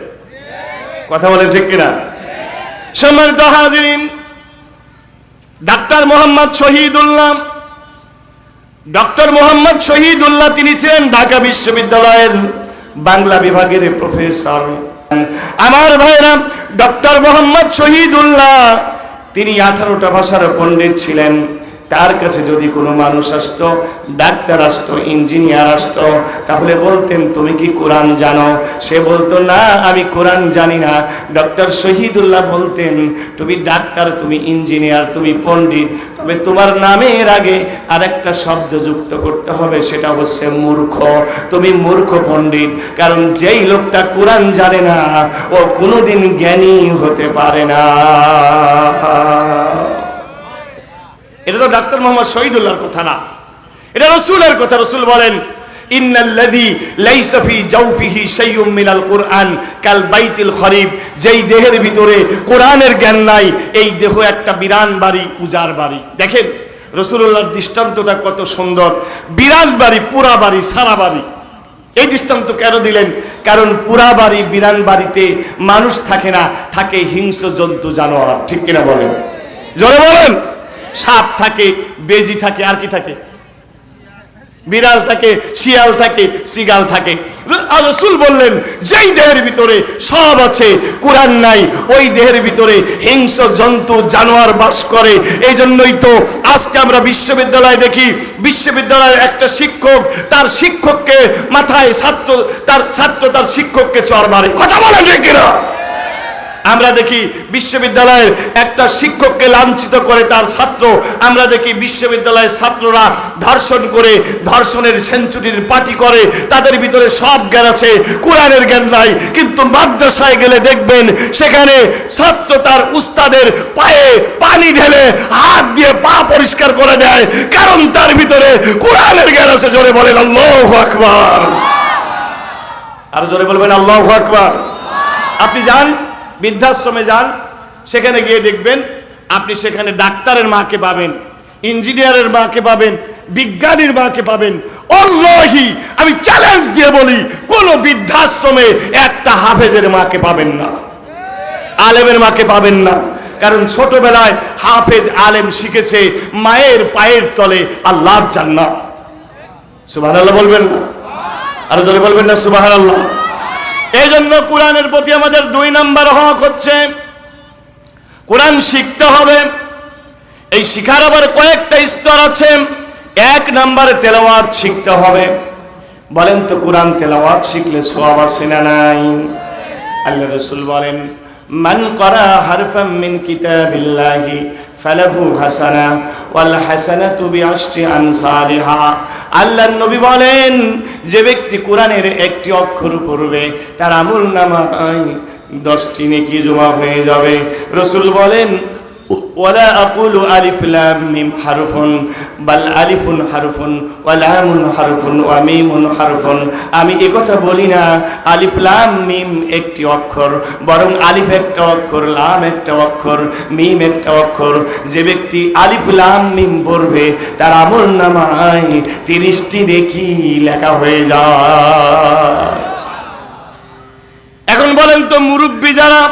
কথা বলেন ঠিক কিনা? সম্মানিত হাজিরিন, ডক্টর মোহাম্মদ শহীদুল্লাহ তিনি ছিলেন ঢাকা বিশ্ববিদ্যালয়ের বাংলা বিভাগের প্রফেসর। আমার ভাইরা, ডক্টর মোহাম্মদ শহীদুল্লাহ তিনি 18টা ভাষার পণ্ডিত ছিলেন। তার কাছে যদি কোনো মানুষ আসতো, ডাক্তার আসতো, ইঞ্জিনিয়ার আসতো, তাহলে বলতেন তুমি কি কোরআন জানো? সে বলতো না আমি কোরআন জানি না। ডক্টর শহীদুল্লাহ বলতেন তুমি ডাক্তার, তুমি ইঞ্জিনিয়ার, তুমি পণ্ডিত, তবে তোমার নামের আগে আরেকটা শব্দ যুক্ত করতে হবে, সেটা হচ্ছে মূর্খ। তুমি মূর্খ পণ্ডিত, কারণ যেই লোকটা কোরআন জানে না ও কোনোদিন জ্ঞানী হতে পারে না। এটা তো ডাক্তার মোহাম্মদ শহীদুল্লাহর কথা না, এটা রাসূলের কথা। রাসূল বলেন ইন্নাল্লাযী লাইসা ফি জাওফিহি শাইউম মিনাল কুরআন কাল বাইতিল খরিব, যেই দেহের ভিতরে কোরআনের জ্ঞান নাই এই দেহ একটা বিরান বাড়ি, উজাড় বাড়ি। দেখেন রাসূলুল্লাহর দৃষ্টান্তটা কত সুন্দর। বিরান বাড়ি, পুরা বাড়ি, সারা বাড়ি। এই দৃষ্টান্ত কেন দিলেন? কারণ পুরা বাড়ি, বিরান বাড়িতে মানুষ থাকে না, থাকে হিংস্র জন্তু, জানোয়ার। ঠিক কিনা বলেন? জোরে বলেন। সাপ থাকে, বেজি থাকে, আর কি থাকে? বিড়াল থাকে, শিয়াল থাকে, সিগাল থাকে। রাসূল বললেন যেই দেহের ভিতরে সব আছে কোরআন নাই, ওই দেহের ভিতরে হিংস্র জন্তু জানোয়ার বাস করে। এই জন্যই তো আজকে আমরা বিশ্ববিদ্যালয়ে দেখি, বিশ্ববিদ্যালয়ের একটা শিক্ষক তার শিক্ষককে মাথায়, ছাত্র তার শিক্ষককে চড় মারে। কথা বলেন ঠিক কিনা? আমরা দেখি বিশ্ববিদ্যালয়ের একটা শিক্ষককে লাঞ্ছিত করে তার ছাত্র। আমরা দেখি বিশ্ববিদ্যালয়ের ছাত্ররা ধর্ষণ করে, ধর্ষণের সেঞ্চুরির পার্টি করে। তাদের ভিতরে সব জ্ঞান আছে, কোরআনের জ্ঞান নাই। কিন্তু মাদ্রাসায় গেলে দেখবেন সেখানে ছাত্র তার উস্তাদের পায়ে পানি ঢেলে হাত দিয়ে পা পরিষ্কার করে দেয়, কারণ তার ভিতরে কোরআনের জ্ঞান আছে। জোরে বলেন আল্লাহু আকবার। আর জোরে বলবেন আল্লাহু আকবার। আপনি যান বৃদ্ধাশ্রমে, যান, সেখানে গিয়ে দেখবেন আপনি সেখানে ডাক্তারের মাকে পাবেন, ইঞ্জিনিয়ারের মাকে পাবেন, বিজ্ঞানীর মাকে পাবেন। আল্লাহি আমি চ্যালেঞ্জ দিয়ে বলি, কোন বৃদ্ধাশ্রমে একটা হাফেজের মাকে পাবেন না, আলেমের মাকে পাবেন না। কারণ ছোটবেলায় হাফেজ আলেম শিখেছে মায়ের পায়ের তলে আল্লাহর জান্নাত। সুবহানাল্লাহ বলবেন না? আর জোরে বলবেন না সুবহানাল্লাহ? এই জন্য কোরআনের প্রতি আমাদের 2 নাম্বার হক হচ্ছে কোরআন শিখতে হবে। এই শিখার আবার কয়েকটা স্তর আছে। 1 নাম্বারে তেলাওয়াত শিখতে হবে। বলেন তো কোরআন তেলাওয়াত শিখলে সওয়াব আছে না নাই? আল্লাহ রাসূল বলেন মান ক্বারা হারফাম মিন কিতাবিল্লাহি ফালাহু হাসানা ওয়াল হাসানাতু বিআশরি আমসালিহা। আল্লাহর নবী বলেন যে ব্যক্তি কোরআনের একটি অক্ষর পড়বে তার আমলনামায় 10টি নেকি জমা হয়ে যাবে। রাসূল বলেন ওয়ালা আকুলু আলিফ লাম মিম হারফুন বাল আলিফুন হারফুন ওয়া লামুন হারফুন ওয়া মিমুন হারফুন। আমি একথা বলি না আলিফ লাম মিম একটি অক্ষর, বরং আলিফ একটা অক্ষর, লাম একটা অক্ষর, মিম একটা অক্ষর। যে ব্যক্তি আলিফ লাম মিম পড়বে তার আমলনামায় 30টি নেকি লেখা হয়ে যায়। এখন বলেন তো মুরব্বি যারা,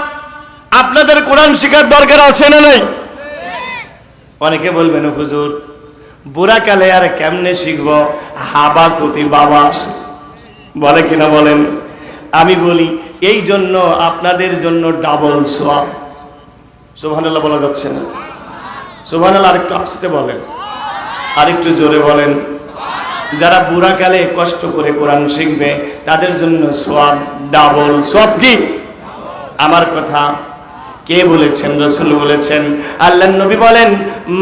আপনাদের কোরআন শেখার দরকার আছে না নাই? অনেকে বলবেন হুজুর বুড়াকালে আর কেমনে শিখব, হাবা কতি বাবা আসে, বলে কিনা বলেন? আমি বলি এই জন্য আপনাদের জন্য ডাবল সওয়াব। সুবহানাল্লাহ বলা যাচ্ছে না? সুবহানাল্লাহ আরেকটু আস্তে বলেন, আরেকটু জোরে বলেন। যারা বুড়াকালে কষ্ট করে কোরআন শিখবে তাদের জন্য সওয়াব ডাবল। সওয়াব কি? আমার কথা কে বলেছেন? রাসূল বলেছেন। আল্লাহর নবী বলেন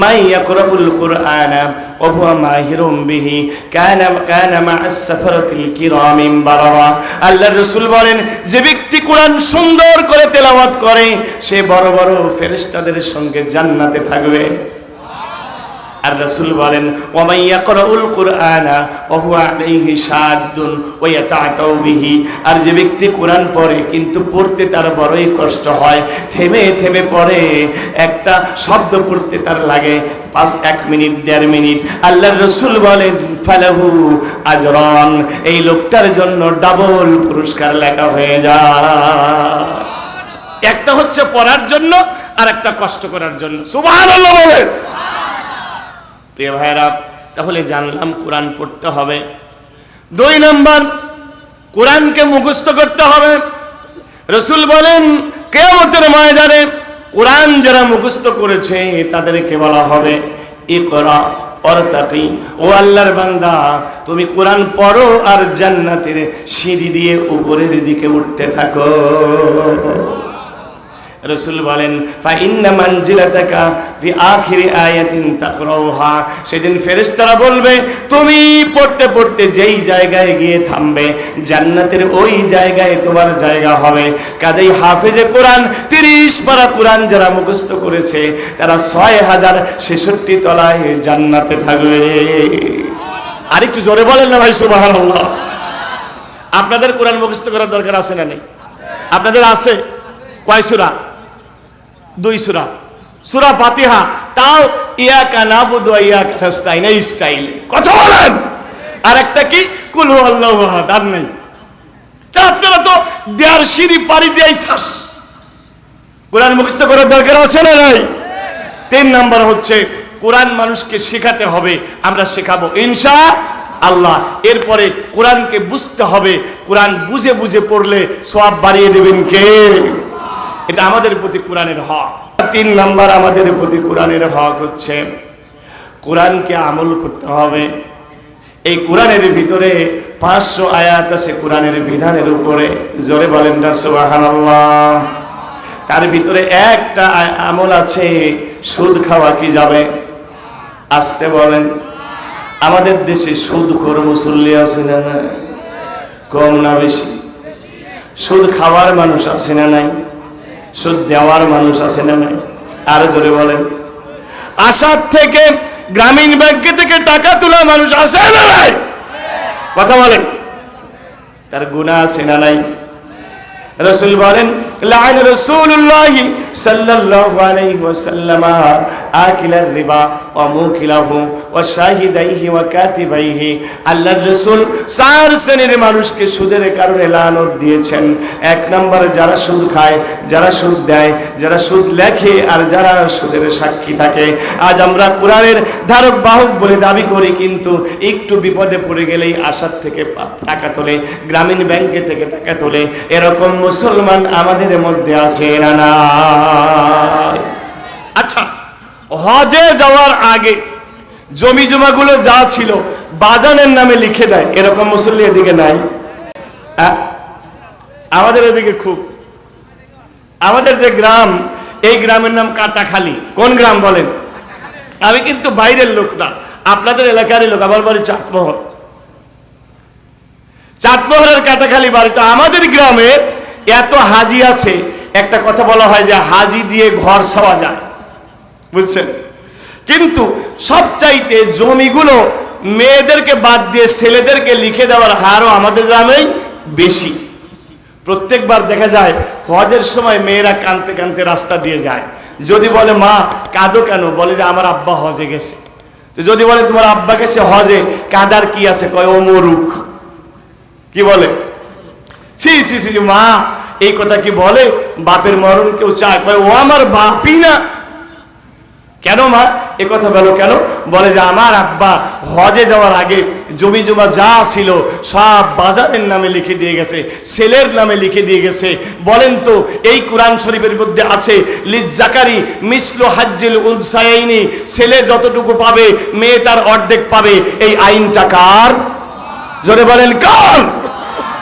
মাই ইয়াকরাউল কুরআনা ওয়া হুয়া মাহিরুম বিহি কানা মা'আস সাফারাতিল কিরামিন বারারা। আল্লাহর রাসূল বলেন যে ব্যক্তি কোরআন সুন্দর করে তেলাওয়াত করে সে বড় বড় ফেরেশতাদের সঙ্গে জান্নাতে থাকবে। আর রাসূল বলেন ওয়া মান ইয়াকরাউল কুরআনা ওয়া হুয়া আলাইহি শাদ্দুন ওয়া ইয়াতাআতাউ বিহি। আর যে ব্যক্তি কোরআন পড়ে কিন্তু পড়তে তার বড়ই কষ্ট হয়, থেমে থেমে পড়ে, একটা শব্দ পড়তে তার লাগে 1 মিনিট 1.5 মিনিট। আল্লাহর রাসূল বলেন ফালাহু আজরান, এই লোকটার জন্য ডাবল পুরস্কার লেখা হয়ে যায়। একটা হচ্ছে পড়ার জন্য আর একটা কষ্ট করার জন্য। সুবহানাল্লাহ বলেন। প্রিয় ভাইরা, তাহলে জানলাম কোরআন পড়তে হবে। 2 নাম্বার কোরআনকে মুখস্থ করতে হবে। রাসূল বলেন কিয়ামতের ময়দানে কোরআন যারা মুখস্থ করেছে তাদেরকে বলা হবে ইকরা ওয়ারতাকি। ও আল্লাহর বান্দা তুমি কোরআন পড়ো আর জান্নাতের সিঁড়ি দিয়ে উপরের দিকে উঠতে থাকো। রাসূল বলেন ফা ইন্না মানজিলাতাকা ফি আখিরি আয়াতিন তাকরাউহা। সেদিন ফেরেশতারা বলবে তুমি পড়তে পড়তে যেই জায়গায় গিয়ে থামবে জান্নাতের ওই জায়গায় তোমার জায়গা হবে। কাজেই হাফেজে কোরআন 30 পারা কোরআন যারা মুখস্থ করেছে তারা 6066 তলায় জান্নাতে থাকবে। আরেকটু জোরে বলেন না ভাই সুবহানাল্লাহ। আপনাদের কোরআন মুখস্থ করার দরকার আছে না নেই? আপনাদের আছে। কয় সূরা? 2 সূরা। সূরা ফাতিহা, তাও ইয়াকা নাবুদু ওয়া ইয়াকা নাস্তাইন এই স্টাইলে। কথা বলেন। আর একটা কি কুল হুয়াল্লাহু আহাদ, আর নাই। তা আপনারা তো দেয়ার সিঁড়ি পাড়ি দিয়েই ঠাস। কোরআন মুখস্থ করার দরকার আছে না নাই? 3 নাম্বার হচ্ছে কোরআন মানুষকে শেখাতে হবে। আমরা শেখাবো ইনশাআল্লাহ। আল্লাহ এরপরে কোরআনকে বুঝতে হবে, কোরআন বুঝে বুঝে পড়লে সওয়াব বাড়িয়ে দেবেন কে? এটা আমাদের প্রতি কোরআনের হক। 3 নাম্বার আমাদের প্রতি কোরআনের হক হচ্ছে কোরআনকে আমল করতে হবে। এই কোরআনের ভিতরে 500 আয়াত আছে কোরআনের বিধানের উপরে, জোরে বলেন না সুবহানাল্লাহ। তার ভিতরে একটা আমল আছে, সুদ খাওয়া কি যাবে? আসতে বলেন। আমাদের দেশে সুদখোর মুসল্লি আছে না নাই? কম না বেশি? সুদ খাওয়ার মানুষ আছে না নাই? সুদ দেওয়ার মানুষ আছে না নাই? আরো জোরে বলেন। আসাদ থেকে, গ্রামীণ ব্যাংকে থেকে টাকা তোলা মানুষ আছে না নাই? কথা বলেন। তার গুনাহ আছে না নাই? রাসূল বলেন লাআন রাসূলুল্লাহ সাল্লাল্লাহু আলাইহি ওয়াসাল্লাম আকিলার রিবা ওয়া মুকিলাহু ওয়া শাহিদাইহি ওয়া কাতিবাইহি। আল্লাহর রাসূল 4 শ্রেণীর মানুষকে সুদের কারণে লানত দিয়েছেন। 1 নম্বরে যারা সুদ খায়, যারা সুদ দেয়, যারা সুদ লেখে, আর যারা সুদের সাক্ষী থাকে। আজ আমরা কোরআনের ধারক বাহক বলে দাবি করি, কিন্তু একটু বিপদে পড়ে গেলেই আসাদ থেকে টাকা তোলে, গ্রামীণ ব্যাংকে থেকে টাকা তোলে। এরকম মুসলমান আমাদের মধ্যে আছে না নাই? আচ্ছা, হজে যাওয়ার আগে জমি জমাগুলো যা ছিল বাজানের নামে লিখে দেয়, এরকম মুসল্লি এদিকে নাই? আমাদের এদিকে খুব। আমাদের যে গ্রাম, এই গ্রামের নাম কাটাখালী। কোন গ্রাম বলেন? আমি কিন্তু বাইরের লোক না, আপনাদের এলাকারই লোক। আমার বাড়ি চাটমোহর, চাটমোহরের কাটাখালী বাড়ি। তো আমাদের গ্রামে এত হাজি আছে, একটা কথা বলা হয় যে হাজি দিয়ে ঘর ছাওয়া যায়, বুঝছেন? কিন্তু সবচাইতে জমিগুলো মেয়েদেরকে বাদ দিয়ে ছেলেদেরকে লিখে দেওয়ার হারও আমাদের গ্রামেই বেশি। প্রত্যেকবার দেখা যায় হজের সময় মেয়েরা কাঁদতে কাঁদতে রাস্তা দিয়ে যায়। যদি বলে মা কাঁদো কেন? বলে যে আমার আব্বা হজে গেছে। তো যদি বলে তোমার আব্বা গেছে হজে, কাঁদার কি আছে? কয় ও মরুক। কি বলে? সি সি সি মা এই কথা কি বলে? বাপের মরণ কেউ চায়? কয় ও আমার বাপই না। কেন মা এ কথা বলো কেন? বলে যে আমার আব্বা হজে যাওয়ার আগে জমি জমা যা ছিল সব বাজারের নামে লিখে দিয়ে গেছে, ছেলের নামে লিখে দিয়ে গেছে। বলেন তো, এই কোরআন শরীফের মধ্যে আছে লিজ্জাকারি মিসলু হাজ্জিল উনসায়াইনি, ছেলে যতটুকু পাবে মেয়ে তার অর্ধেক পাবে। এই আইনটা কার? জোরে বলেন কার?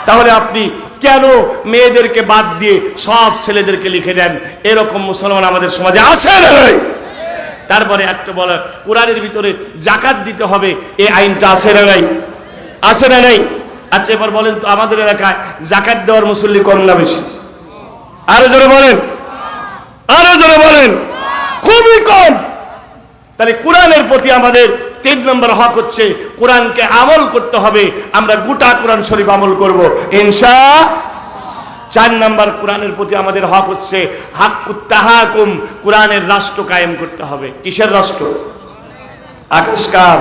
তাহলে আপনি কেন মেয়েদেরকে বাদ দিয়ে সব ছেলেদেরকে লিখে দেন? এরকম মুসলমান আমাদের সমাজে আছে না? তারপরে একটা বলে কোরআনের ভিতরে যাকাত দিতে হবে, এই আইনটা আছে না নাই? আছে না নাই? আচ্ছা এবার বলেন তো, আমাদের এলাকায় যাকাত দেওয়ার মুসল্লি কম না বেশি? আরো জোরে বলেন, আরো জোরে বলেন। খুবই কম। তাহলে কোরআনের প্রতি আমাদের 3 নম্বর হক হচ্ছে কোরআনকে আমল করতে হবে। আমরা গোটা কোরআন শরীফ আমল করব ইনশাআল্লাহ। 4 নম্বর কোরআনের প্রতি আমাদের হক হচ্ছে হাক্কুত তাহাকুম, কোরআনের রাষ্ট্র কায়েম করতে হবে। কিসের রাষ্ট্র? আকাশ কার?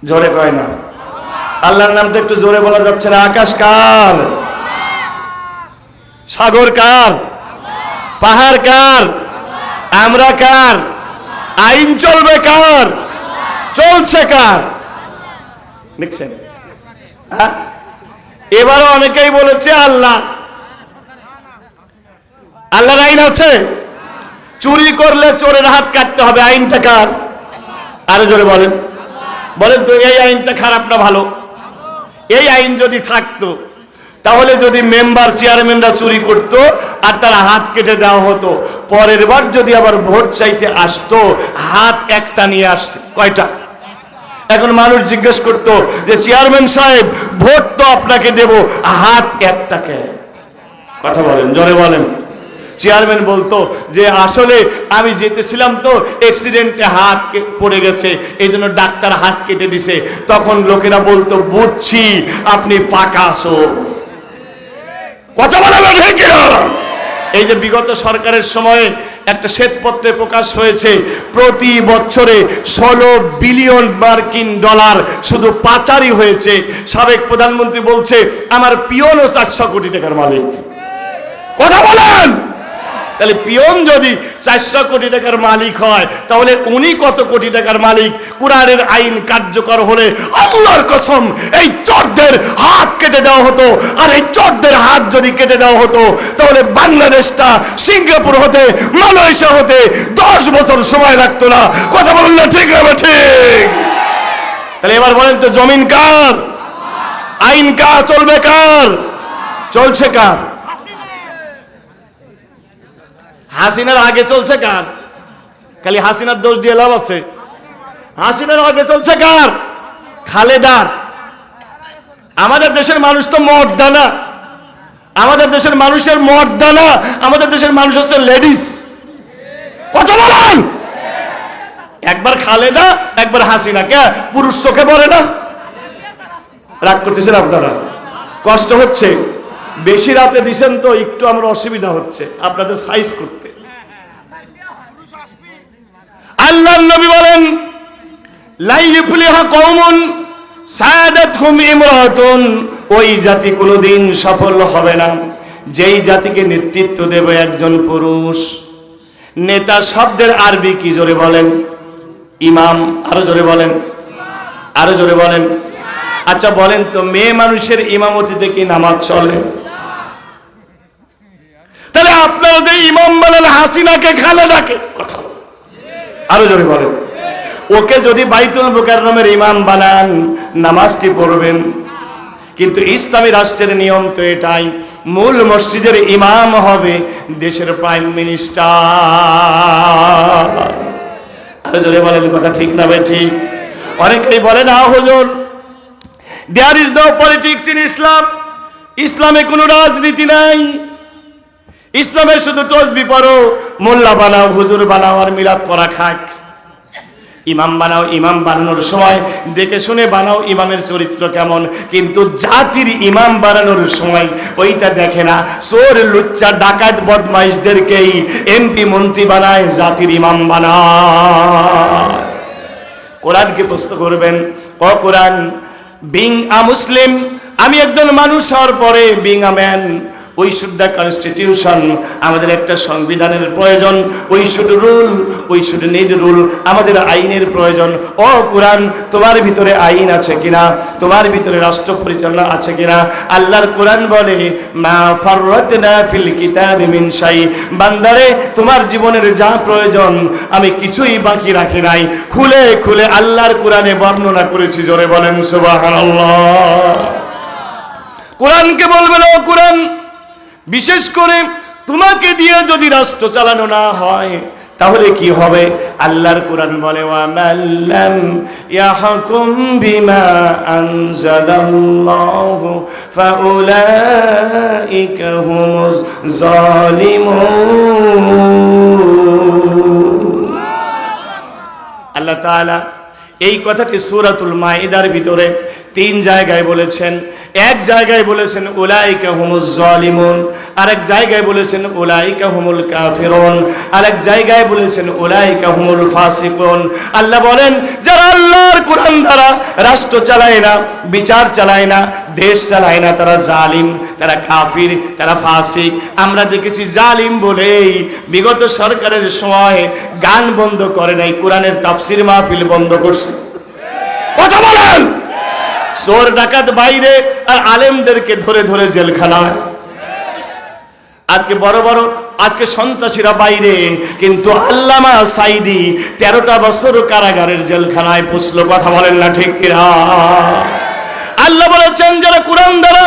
জোরে কয় না। আল্লাহর নামটা একটু জোরে বলা যাচ্ছে না। আকাশ কার? সাগর কার? পাহাড় কার? আমরা কার? আইন চলবে কার? চলছে কার? দেখছেন? এবারও অনেকেই বলেছে আল্লাহ। আল্লাহর আইন আছে। চুরি করলে চোরের হাত কাটতে হবে, আইনটা কার? আরো জোরে বলেন। বলেন তো এই আইনটা খারাপ না ভালো? এই আইন যদি থাকতো তাহলে যদি মেম্বার চেয়ারম্যানরা চুরি করত আর তার হাত কেটে দেওয়া হতো, পরের বার যদি আবার ভোট চাইতে আসতো হাত একটা নিয়ে আসছে। কয়টা? এখন মানুষ জিজ্ঞেস করতো যে চেয়ারম্যান সাহেব ভোট তো আপনাকে দেব, হাত একটাকে। কথা বলেন, জোরে বলেন। চেয়ারম্যান বলতো যে আসলে আমি যেতেছিলাম তো অ্যাক্সিডেন্টে হাত পড়ে গেছে, এই জন্য ডাক্তার হাত কেটে দিছে। তখন লোকেরা বলতো বুঝছি আপনি পাকাসো। কথা বলা ঠিক কিনা? এই যে বিগত সরকারের সময়ে একটা শ্বেতপত্রে প্রকাশ হয়েছে, প্রতি বছরে 16 বিলিয়ন মার্কিন ডলার শুধু পাচারি হয়েছে। সাবেক প্রধানমন্ত্রী বলছে আমার পিয়নও 400 কোটি টাকার মালিক। কথা বলেন। তাহলে পিয়ন যদি 400 কোটি টাকার মালিক হয়, তাহলে উনি কত কোটি টাকার মালিক? কুরআনের আইন কার্যকর হলে আল্লাহর কসম এই চোরদের হাত কেটে দেওয়া হতো। আর এই চোরদের হাত যদি কেটে দেওয়া হতো, তাহলে বাংলাদেশটা সিঙ্গাপুর হতে, মালয়েশিয়া হতে 10 বছর সময় লাগতো না। কথা বলুন না, ঠিক না ঠিক? তাহলে এবার বলেন তো, জমিন কার? আইন কার? চলবে কার? চলছে কার? হাসিনার আগে চলছে কার? খালি হাসিনার দোষ দিয়ে লাভ আছে? হাসিনার আগে চলছে কার? খালেদার। আমাদের দেশের মানুষ তো মর্দা না, আমাদের দেশের মানুষের মর্দা না, আমাদের দেশের মানুষ হচ্ছে লেডিস। কথা বলেন। একবার খালেদা, একবার হাসিনা। কে পুরুষ চোখে পড়ে না? রাগ করতেছেন আপনারা? কষ্ট হচ্ছে? বেশি রাতে দিছেন তো একটু আমার অসুবিধা হচ্ছে আপনাদের সাইজ করতে। আল্লাহর নবী বলেন, লা ইফলিহা কওমুন সাদাতহুম ইমরাতুন, ওই জাতি কোনোদিন সফল হবে না যেই জাতিকে নেতৃত্ব দেবে একজন পুরুষ। নেতা শব্দের আরবি কি? জোরে বলেন। ইমাম। আরো জোরে বলেন, আরো জোরে বলেন। আচ্ছা বলেন তো, মেয়ে মানুষের ইমামতিতে কি নামাজ চলে? তাহলে আপনারা যে ইমাম বলেন হাসিনাকে, খালেদাকে, কথা আরো জোরে বলেন, ওকে যদি বাইতুল মুকাররমের ইমাম বানান, নামাজ কি পড়বেন? কিন্তু ইসলামী রাষ্ট্রের নিয়ম তো এটাই, মূল মসজিদের ইমাম হবে দেশের প্রাইম মিনিস্টার। আরো জোরে বলেন, কথা ঠিক না ভাই? ঠিক। অনেকেই বলে না হুজুর, there is no politics in Islam. ইসলামে কোনো রাজনীতি নাই, ইসলামে শুধু তসবি পড়ো, মোল্লা বানাও, হুজুর বানাও, আর মিলাদ পড়া খাক। ইমাম বানাও, ইমাম বানানোর সময় দেখে শুনে বানাও ইমামের চরিত্র কেমন, কিন্তু জাতির ইমাম বানানোর সময় ওইটা দেখে না। চোর লুচ্চা ডাকাত বদমাইশদেরকেই এমপি মন্ত্রী বানায়, জাতির ইমাম বানায়। কোরআনকে প্রশ্ন করবেন, ও কোরআন, বিং আ মুসলিম, আমি একজন মানুষ হওয়ার পরে being a man, we should the constitution, আমাদের একটা সংবিধানের প্রয়োজন। We should rule, we should need rule, আমাদের আইনের প্রয়োজন। ও কোরআন, তোমার ভিতরে আইন আছে কিনা? তোমার ভিতরে রাষ্ট্র পরিচালনা আছে কিনা? আল্লাহর কোরআন বলে, মা ফাররাতনা ফিল কিতাবি মিন শাই, বান্দারে তোমার জীবনের যা প্রয়োজন আমি কিছুই বাকি রাখি নাই। খুলে খুলে আল্লাহর কোরআনে বর্ণনা করেছি। জোরে বলেন সুবহানাল্লাহ। কোরআনকে বলবেন, ও কোরআন, বিশেষ করে তোমাকে দিয়ে যদি রাষ্ট্র চালানো না হয় তাহলে কি হবে? আল্লাহর কোরআন বলে, ওয়া মাল্লাম ইয়াহকুম বিমা আনজালাল্লাহু ফাউলাইকা হুমুজ জালিমুন। আল্লাহ তাআলা এই কথাটি সূরাতুল মাইদার ভিতরে 3 জায়গায় বলেছেন। এক জায়গায় বলেছেন উলাইকা হুমুজ জালিমুন, আরেক জায়গায় বলেছেন উলাইকা হুমুল কাফিরুন, আরেক জায়গায় বলেছেন উলাইকা হুমুল ফাসিকুন। আল্লাহ বলেন, যারা আল্লাহর কোরআন দ্বারা রাষ্ট্র চালায় না, বিচার চালায় না, দেশ চালায় না, তারা জালিম, তারা কাফির, তারা ফাসিক। আমরা দেখেছি জালিম বলেই বিগত সরকারের সময় গান বন্ধ করে নাই, কোরআনের তাফসীর মাহফিল বন্ধ করছে। কথা বলেন। চোর ডাকাত বাইরে আর আলেমদেরকে ধরে ধরে জেলখানায়। আজকে বড় বড় আজকে সন্ত্রাসীরা বাইরে, কিন্তু আল্লামা সাইদি 13টা বছর কারাগারের জেলখানায় পুষলো। কথা বলেন না ঠিক কিনা? আল্লাহ বলেছেন, যারা কোরআন দ্বারা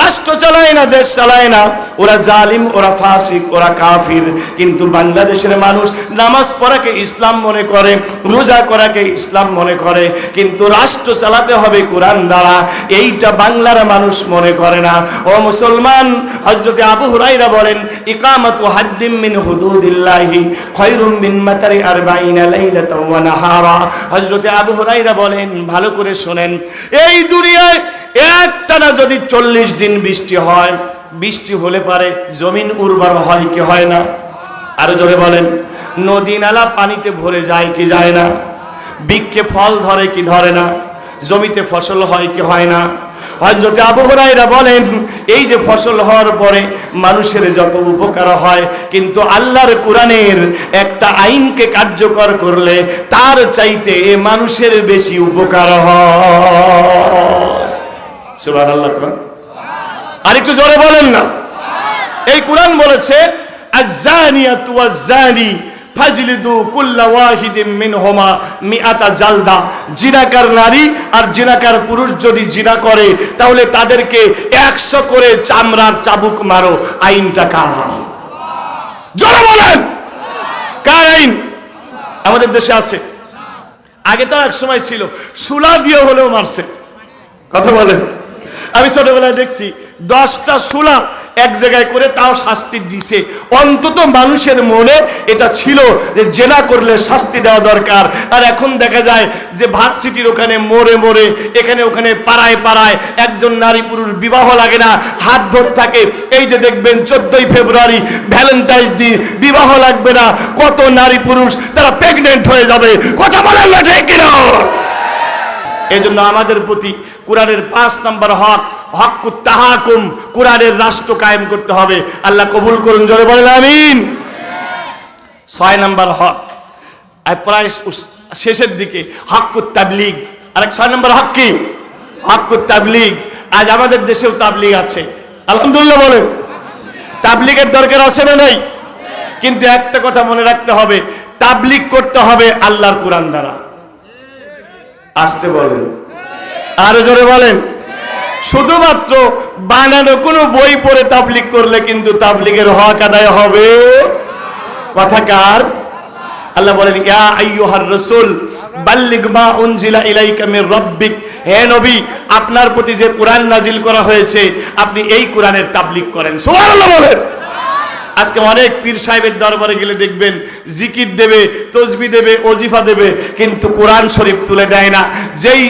রাষ্ট্র চালায় না, দেশ চালায় না, ওরা জালিম, ওরা ফাসিক, ওরা কাফির। কিন্তু বাংলাদেশের মানুষ নামাজ পড়াকে ইসলাম মনে করে, রোজা করাকে ইসলাম মনে করে, কিন্তু রাষ্ট্র চালাতে হবে কোরআন দ্বারা, এইটা বাংলার মানুষ মনে করে না। ও মুসলমান, হযরত আবু হুরায়রা বলেন, ইকামাতু হাদ্দিম মিন হুদুদিল্লাহি খায়রুম মিন মাতারি 40 লাইলাতাও ওয়া নাহারা। হযরত আবু হুরায়রা বলেন, ভালো করে শুনেন, এই দুনিয়ায় একটানা যদি 40 দিন বৃষ্টি হয়, বৃষ্টি হলে পারে জমিন উর্বর হয় কি হয় না? আরো জোরে বলেন। নদী নালা পানিতে ভরে যায় কি যায় না? বৃক্ষে ফল ধরে কি ধরে না? জমিতে ফসল হয় কি হয় না? হযরত আবু হুরায়রা বলেন, এই যে ফসল হওয়ার পরে মানুষের যত উপকার হয়, কিন্তু আল্লাহর কোরআনের একটা আইনকে কার্যকর করলে তার চাইতে মানুষের বেশি উপকার হয়। সুবহানাল্লাহ। আরেকটু জোরে বলেন না। এই কোরআন বলেছে, আয-যানিয়াতু ওয়াজ-যানি ফাজলিদু কুল্লা ওয়াহিদিম মিনহুমা মিআতা জালদা। জিনাকার নারী আর জিনাকার পুরুষ যদি জিনা করে তাহলে তাদেরকে 100 করে চামড়ার চাবুক মারো। আইনটা কার? জোরে বলেন, কার আইন? আমাদের দেশে আছে। আগে তো এক সময় ছিল সুলা দিয়ে হলেও মারছে। কথা বলেন। আমি ছোটবেলায় দেখছি 10টা সুলা এক জায়গায় করে তাও শাস্তি দিছে। অন্তত মানুষের মনে এটা ছিল যে জেনা করলে শাস্তি দেওয়া দরকার। আর এখন দেখা যায় যে ভার্সিটির ওখানে মোড়ে মোড়ে, এখানে ওখানে, পাড়ায় পাড়ায় একজন নারী পুরুষ বিবাহ লাগে না, হাত ধরে থাকে। এই যে দেখবেন 14ই ফেব্রুয়ারি ভ্যালেন্টাইন্স ডে, বিবাহ লাগবে না, কত নারী পুরুষ তারা প্রেগনেন্ট হয়ে যাবে। কথা বলেন না ঠিক কিনা? এই জন্য আমাদের প্রতি কোরআনের 5 নম্বর হক, হকুত তাহাকুম, কোরআনের রাষ্ট্র কায়েম করতে হবে। আল্লাহ কবুল করুন, জোরে বলেন আমিন। 6 নম্বর হক, আর প্রায় শেষের দিকে, হকুত তাবলীগ। আরেক 6 নম্বর হক কি? হকুত তাবলীগ। আজ আমাদের দেশেও তাবলীগ আছে, আলহামদুলিল্লাহ বলেন। তাবলীগের দরকার আছে না নাই? কিন্তু একটা কথা মনে রাখতে হবে, তাবলীগ করতে হবে আল্লাহর কোরআন দ্বারা। আসতে বলেন, আরো জোরে বলেন। শুধুমাত্র বানানো কোনো বই পড়ে তাবলীগ করলে কিন্তু তাবলীগের হক আদায় হবে। কথা কার? আল্লাহ বলেন, ইয়া আইয়ুহার রাসূল বাল্লিগ মা উনজিলা ইলাইকা মির রাব্বিক। হে নবী, আপনার প্রতি যে কোরআন নাজিল করা হয়েছে আপনি এই কোরআনের তাবলীগ করেন। সুবহানাল্লাহ বলেন। আজকে অনেক পীর সাহেবের দরবারে গেলে দেখবেন জিকির দেবে, তসবিহ দেবে, ওজিফা দেবে, কিন্তু কোরআন শরীফ তুলে দেয় না। যেই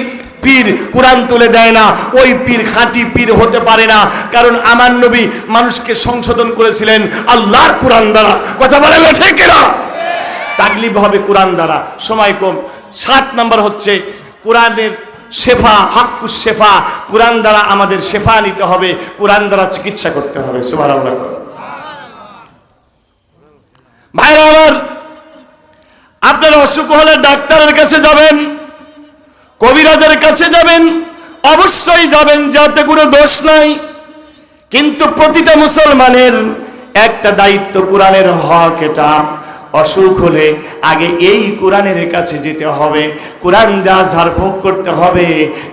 পীর কোরআন তুলে দেয় না ওই পীর খাঁটি পীর হতে পারে না। কারণ আমার নবী মানুষকে সংশোধন করেছিলেন আল্লাহর কোরআন দ্বারা। কথা বলেন না ঠিক কিনা? তাকলিফ হবে কোরআন দ্বারা। সময় কম। 7 নম্বর হচ্ছে কোরআনের শেফা, হাক্কুস শেফা। কোরআন দ্বারা আমাদের শেফা নিতে হবে, কোরআন দ্বারা চিকিৎসা করতে হবে। সুবহানাল্লাহ। ভাইরা আমার, আপনারা অসুখ হলে ডাক্তারের কাছে যাবেন, কবিরাজের কাছে যাবেন, অবশ্যই যাবেন, যাতে কোনো দোষ নাই। কিন্তু প্রতিটা মুসলমানের একটা দায়িত্ব, কোরআনের হক এটা। অসুখ হলে আগে এই কোরআনের কাছে যেতে হবে, কোরআন যা ঝাড়ফুঁক করতে হবে,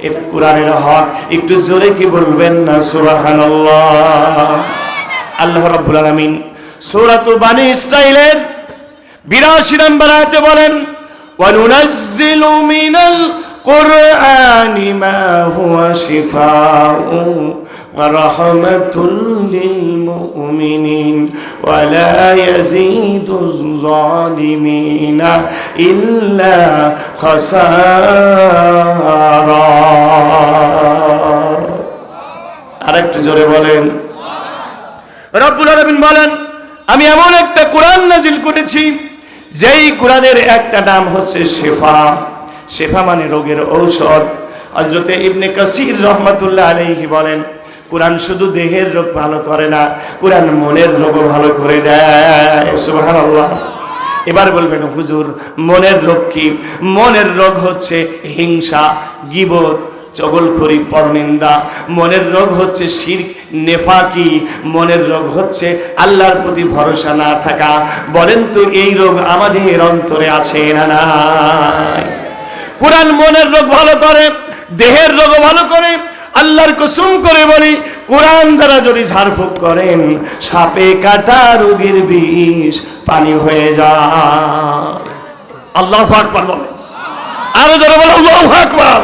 এটা কোরআনের হক। একটু জোরে কি বলবেন না সুবহানাল্লাহ? আল্লাহ রাব্বুল আলামিন সূরাতু বানী ইসরাঈলের 82 নম্বর আয়াতে বলেন, ওয়ানুনাজ্জিলু মিনাল কুরআনি মা হুয়া শিফাউ ওয়া রাহমাতুল লিল মুমিনিন ওয়া লা ইয়াজিদুজ যালিমিনা ইল্লা খাসারা। আরেকটু জোরে বলেন। রব্বুল আলামিন বলেন, আমি এমন একটা কোরআন নাজিল করেছি যেই কোরআনের একটা নাম হচ্ছে শেফা। শেফা মানে রোগের ঔষধ। হযরতে ইবনে কাসির রাহমাতুল্লাহ আলাইহি বলেন, কোরআন শুধু দেহের রোগ ভালো করে না, কোরআন মনের রোগও ভালো করে দেয়। সুবহানাল্লাহ। এবার বলবেন, হুজুর মনের রোগ কি? মনের রোগ হচ্ছে হিংসা, গীবত, চগলখড়ি, পরনিন্দা। মনের রোগ হচ্ছে শিরক, নেফাকি। মনের রোগ হচ্ছে আল্লাহর প্রতি ভরসা না থাকা। বলেন তো এই রোগ আমাদের অন্তরে আছে না নাই? কোরআন মনের রোগ ভালো করে, দেহের রোগ ভালো করে। আল্লাহর কসম করে বলি, কোরআন দ্বারা যদি ঝাড়ফুঁক করেন, সাপে কাটা রোগের বিষ পানি হয়ে যায়। আল্লাহু আকবার বলেন। আরো যারা বলে আল্লাহু আকবার।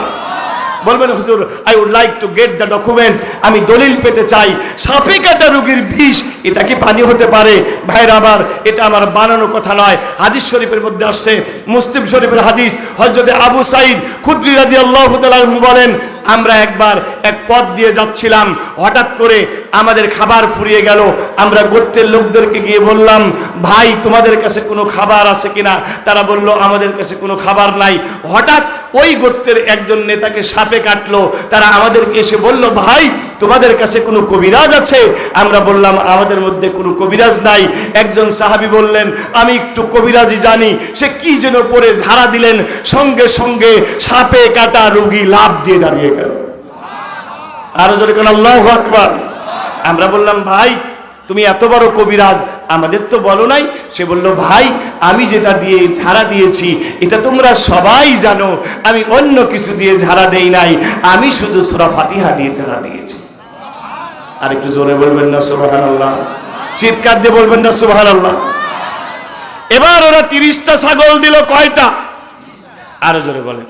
বলবেন, হুজুর I would like to get the document. আমি দলিল পেতে চাই, সাপে কাটা রোগীর বিষ এটা কি পানি হতে পারে? ভাইরা আমার, এটা আমার বানানো কথা নয়, হাদিস শরীফের মধ্যে আসছে। মুসলিম শরীফের হাদিস। হযরতে আবু সাঈদ খুদরি রাদিয়াল্লাহু তাআলা আনহু বলেন, আমরা একবার এক পথ দিয়ে যাচ্ছিলাম, হঠাৎ করে আমাদের খাবার ফুরিয়ে গেল। আমরা গোত্রের লোকদেরকে গিয়ে বললাম, ভাই তোমাদের কাছে কোনো খাবার আছে কিনা? তারা বলল, আমাদের কাছে কোনো খাবার নাই। হঠাৎ ওই গোত্রের একজন নেতাকে সাপে কাটলো। তারা আমাদেরকে এসে বলল, ভাই তোমাদের কাছে কোনো কবিরাজ আছে? আমরা বললাম আমাদের মধ্যে কোনো কবিরাজ নাই। একজন সাহাবী বললেন, আমি একটু কবিরাজি জানি। সে কি যেন পরে ঝাড়া দিলেন, সঙ্গে সঙ্গে সাপে কাটা রোগী লাফ দিয়ে দাঁড়িয়ে গেল। আরো জোরে কোন আল্লাহু আকবার। আমরা বললাম, ভাই তুমি এত বড় কবিরাজ, আমাদের তো বলো নাই। সে বলল, ভাই আমি যেটা দিয়ে ঝাড়া দিয়েছি এটা তোমরা সবাই জানো, আমি অন্য কিছু দিয়ে ঝাড়া দেই নাই, আমি শুধু সূরা ফাতিহা দিয়ে ঝাড়া দিয়েছি। আর একটু জোরে বলবেন না সুবহানাল্লাহ? চিৎকার দিয়ে বলবেন না সুবহানাল্লাহ? এবার ওরা 30টা ছাগল দিল। কয়টা? আরো জোরে বলেন।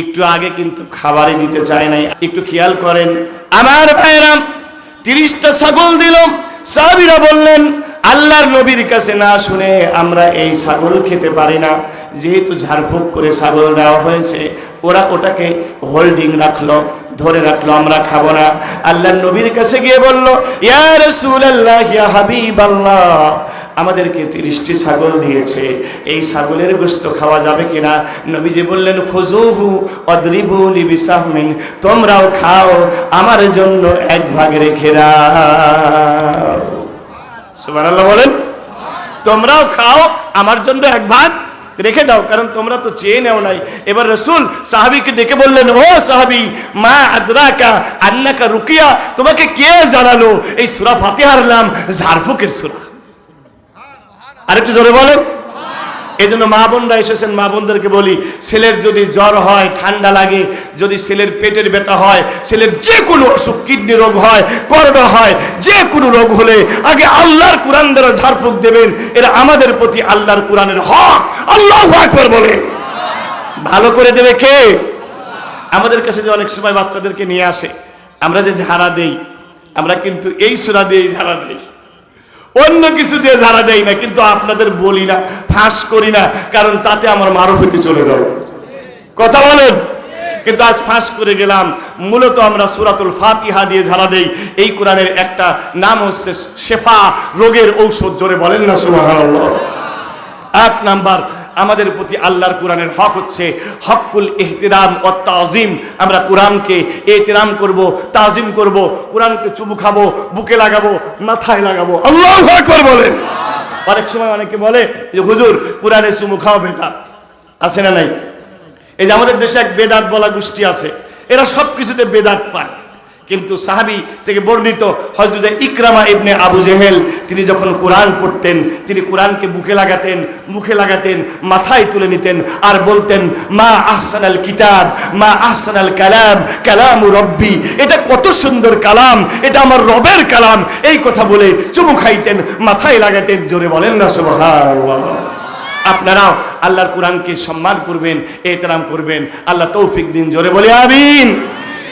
একটু আগে কিন্তু খাবারই দিতে চায় নাই, একটু খেয়াল করেন আমার ভাইরা। 30টা ছাগল দিল। সাহাবীরা বললেন, আল্লাহর নবীর কাছে না শুনে আমরা এই ছাগল খেতে পারি না। যেহেতু ঝাড়ফুঁক করে ছাগল দেওয়া হয়েছে, ওরা ওটাকে হোল্ডিং রাখলো, ধরে রাখলো, আমরা খাবো না। আল্লাহর নবীর কাছে গিয়ে বলল, ইয়া রাসূলুল্লাহ, ইয়া হাবিবাল্লাহ, আমাদেরকে 30টি ছাগল দিয়েছে, এই ছাগলের গোশত খাওয়া যাবে কিনা? নবীজি বললেন, খুযুহু ওয়াদরিবু লিবিসাহমিন, তোমরাও খাও, আমার জন্য এক ভাগ রেখে দাও। সুবহানাল্লাহ বলেন। তোমরাও খাও, আমার জন্য এক ভাগ রেখে দাও, কারণ তোমরা তো চেয়ে নেও নাই। এবার রাসূল সাহাবীকে ডেকে বললেন, ও সাহাবী, মা আদরাকা আন্নাকা রুকিয়া, তোমাকে কে জানালো এই সূরা ফাতিহার নাম ঝাড়ফুঁকের সূরা? আরেকটু জোরে বলেন। এই জন্য মা বোনরা এসেছেন, মা বোনদেরকে বলি, ছেলের যদি জ্বর হয়, ঠান্ডা লাগে, যদি ছেলের পেটের ব্যথা হয়, ছেলের যে কোনো অসুখ, কিডনি রোগ হয়, করোনা হয়, যে কোনো রোগ হলে আগে আল্লাহর কোরআন দ্বারা ঝাড়ফুঁক দেবেন। এরা আমাদের প্রতি আল্লাহর কোরআনের হক। আল্লাহু আকবার বলে। ভালো করে দেবে কে? আমাদের কাছে যে অনেক সময় বাচ্চাদেরকে নিয়ে আসে, আমরা যে ঝাড়া দেই, আমরা কিন্তু এই সূরা দিয়ে ঝাড়া দেই, অন্য কিছু দিয়ে ঝাড়া দেই না। কিন্তু আপনাদের বলি না, ফাঁস করি না, কারণ তাতে আমার মারফতে চলে যাবে। কথা বলেন। কিন্তু আজ ফাঁস করে গেলাম। মূলত আমরা সূরাতুল ফাতিহা দিয়ে ঝাড়া দেই। এই কোরআনের একটা নাম হচ্ছে শেফা, রোগের ঔষধ। জোরে বলেন না সুবহানাল্লাহ। 8 নাম্বার, আমাদের প্রতি আল্লাহর কোরআনের হক হচ্ছে হকুল ইহতিরাম ও তাজিম। আমরা কোরআনকে ইহতিরাম করব, তাজিম করব, কোরআনকে চুমু খাবো, বুকে লাগাবো, মাথায় লাগাবো। আল্লাহু আকবার বলেন। অনেক সময় অনেকে বলে যে হুজুর কোরআনে চুমু খাওয়া বেদাত। আছে না নাই? এই যে আমাদের দেশে এক বেদাত বলা গোষ্ঠী আছে, এরা সব কিছুতে বেদাত পায়। কিন্তু সাহাবী থেকে বর্ণিত হযরত ইকরামা ইবনে আবু জেহেল, তিনি যখন কোরআন পড়তেন, তিনি কোরআনকে বুকে লাগাতেন, মুখে লাগাতেন, মাথায় তুলে নিতেন, আর বলতেন, মা আহসানাল কিতাব, মা আহসানাল কালাম, কালামু রব্বি, এটা কত সুন্দর কালাম, এটা আমার রবের কালাম। এই কথা বলে চুমু খাইতেন, মাথায় লাগাতেন। জোরে বলেন না সুবহানাল্লাহ। আপনারাও আল্লাহর কোরআনকে সম্মান করবেন, এহতেরাম করবেন। আল্লাহ তৌফিক দিন। জোরে বলে আমিন।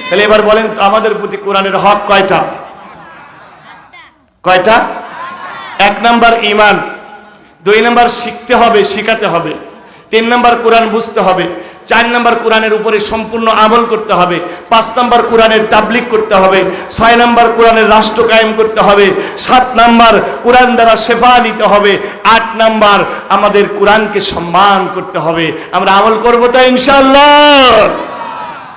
তাহলে এবার বলেন তো, আমাদের প্রতি কোরআনের হক কয়টা? কয়টা? 1 নাম্বার ঈমান, 2 নাম্বার শিখতে হবে, শিখাতে হবে, 3 নাম্বার কোরআন বুঝতে হবে, 4 নাম্বার কোরআনের উপরে সম্পূর্ণ আমল করতে হবে, 5 নাম্বার কোরআনের তাবলীগ করতে হবে, 6 নাম্বার কোরআনের রাষ্ট্র কায়েম করতে হবে, 7 নাম্বার কোরআন দ্বারা শেফা নিতে হবে, 8 নাম্বার আমাদের কোরআনকে সম্মান করতে হবে। আমরা আমল করবো তো ইনশাআল্লাহ?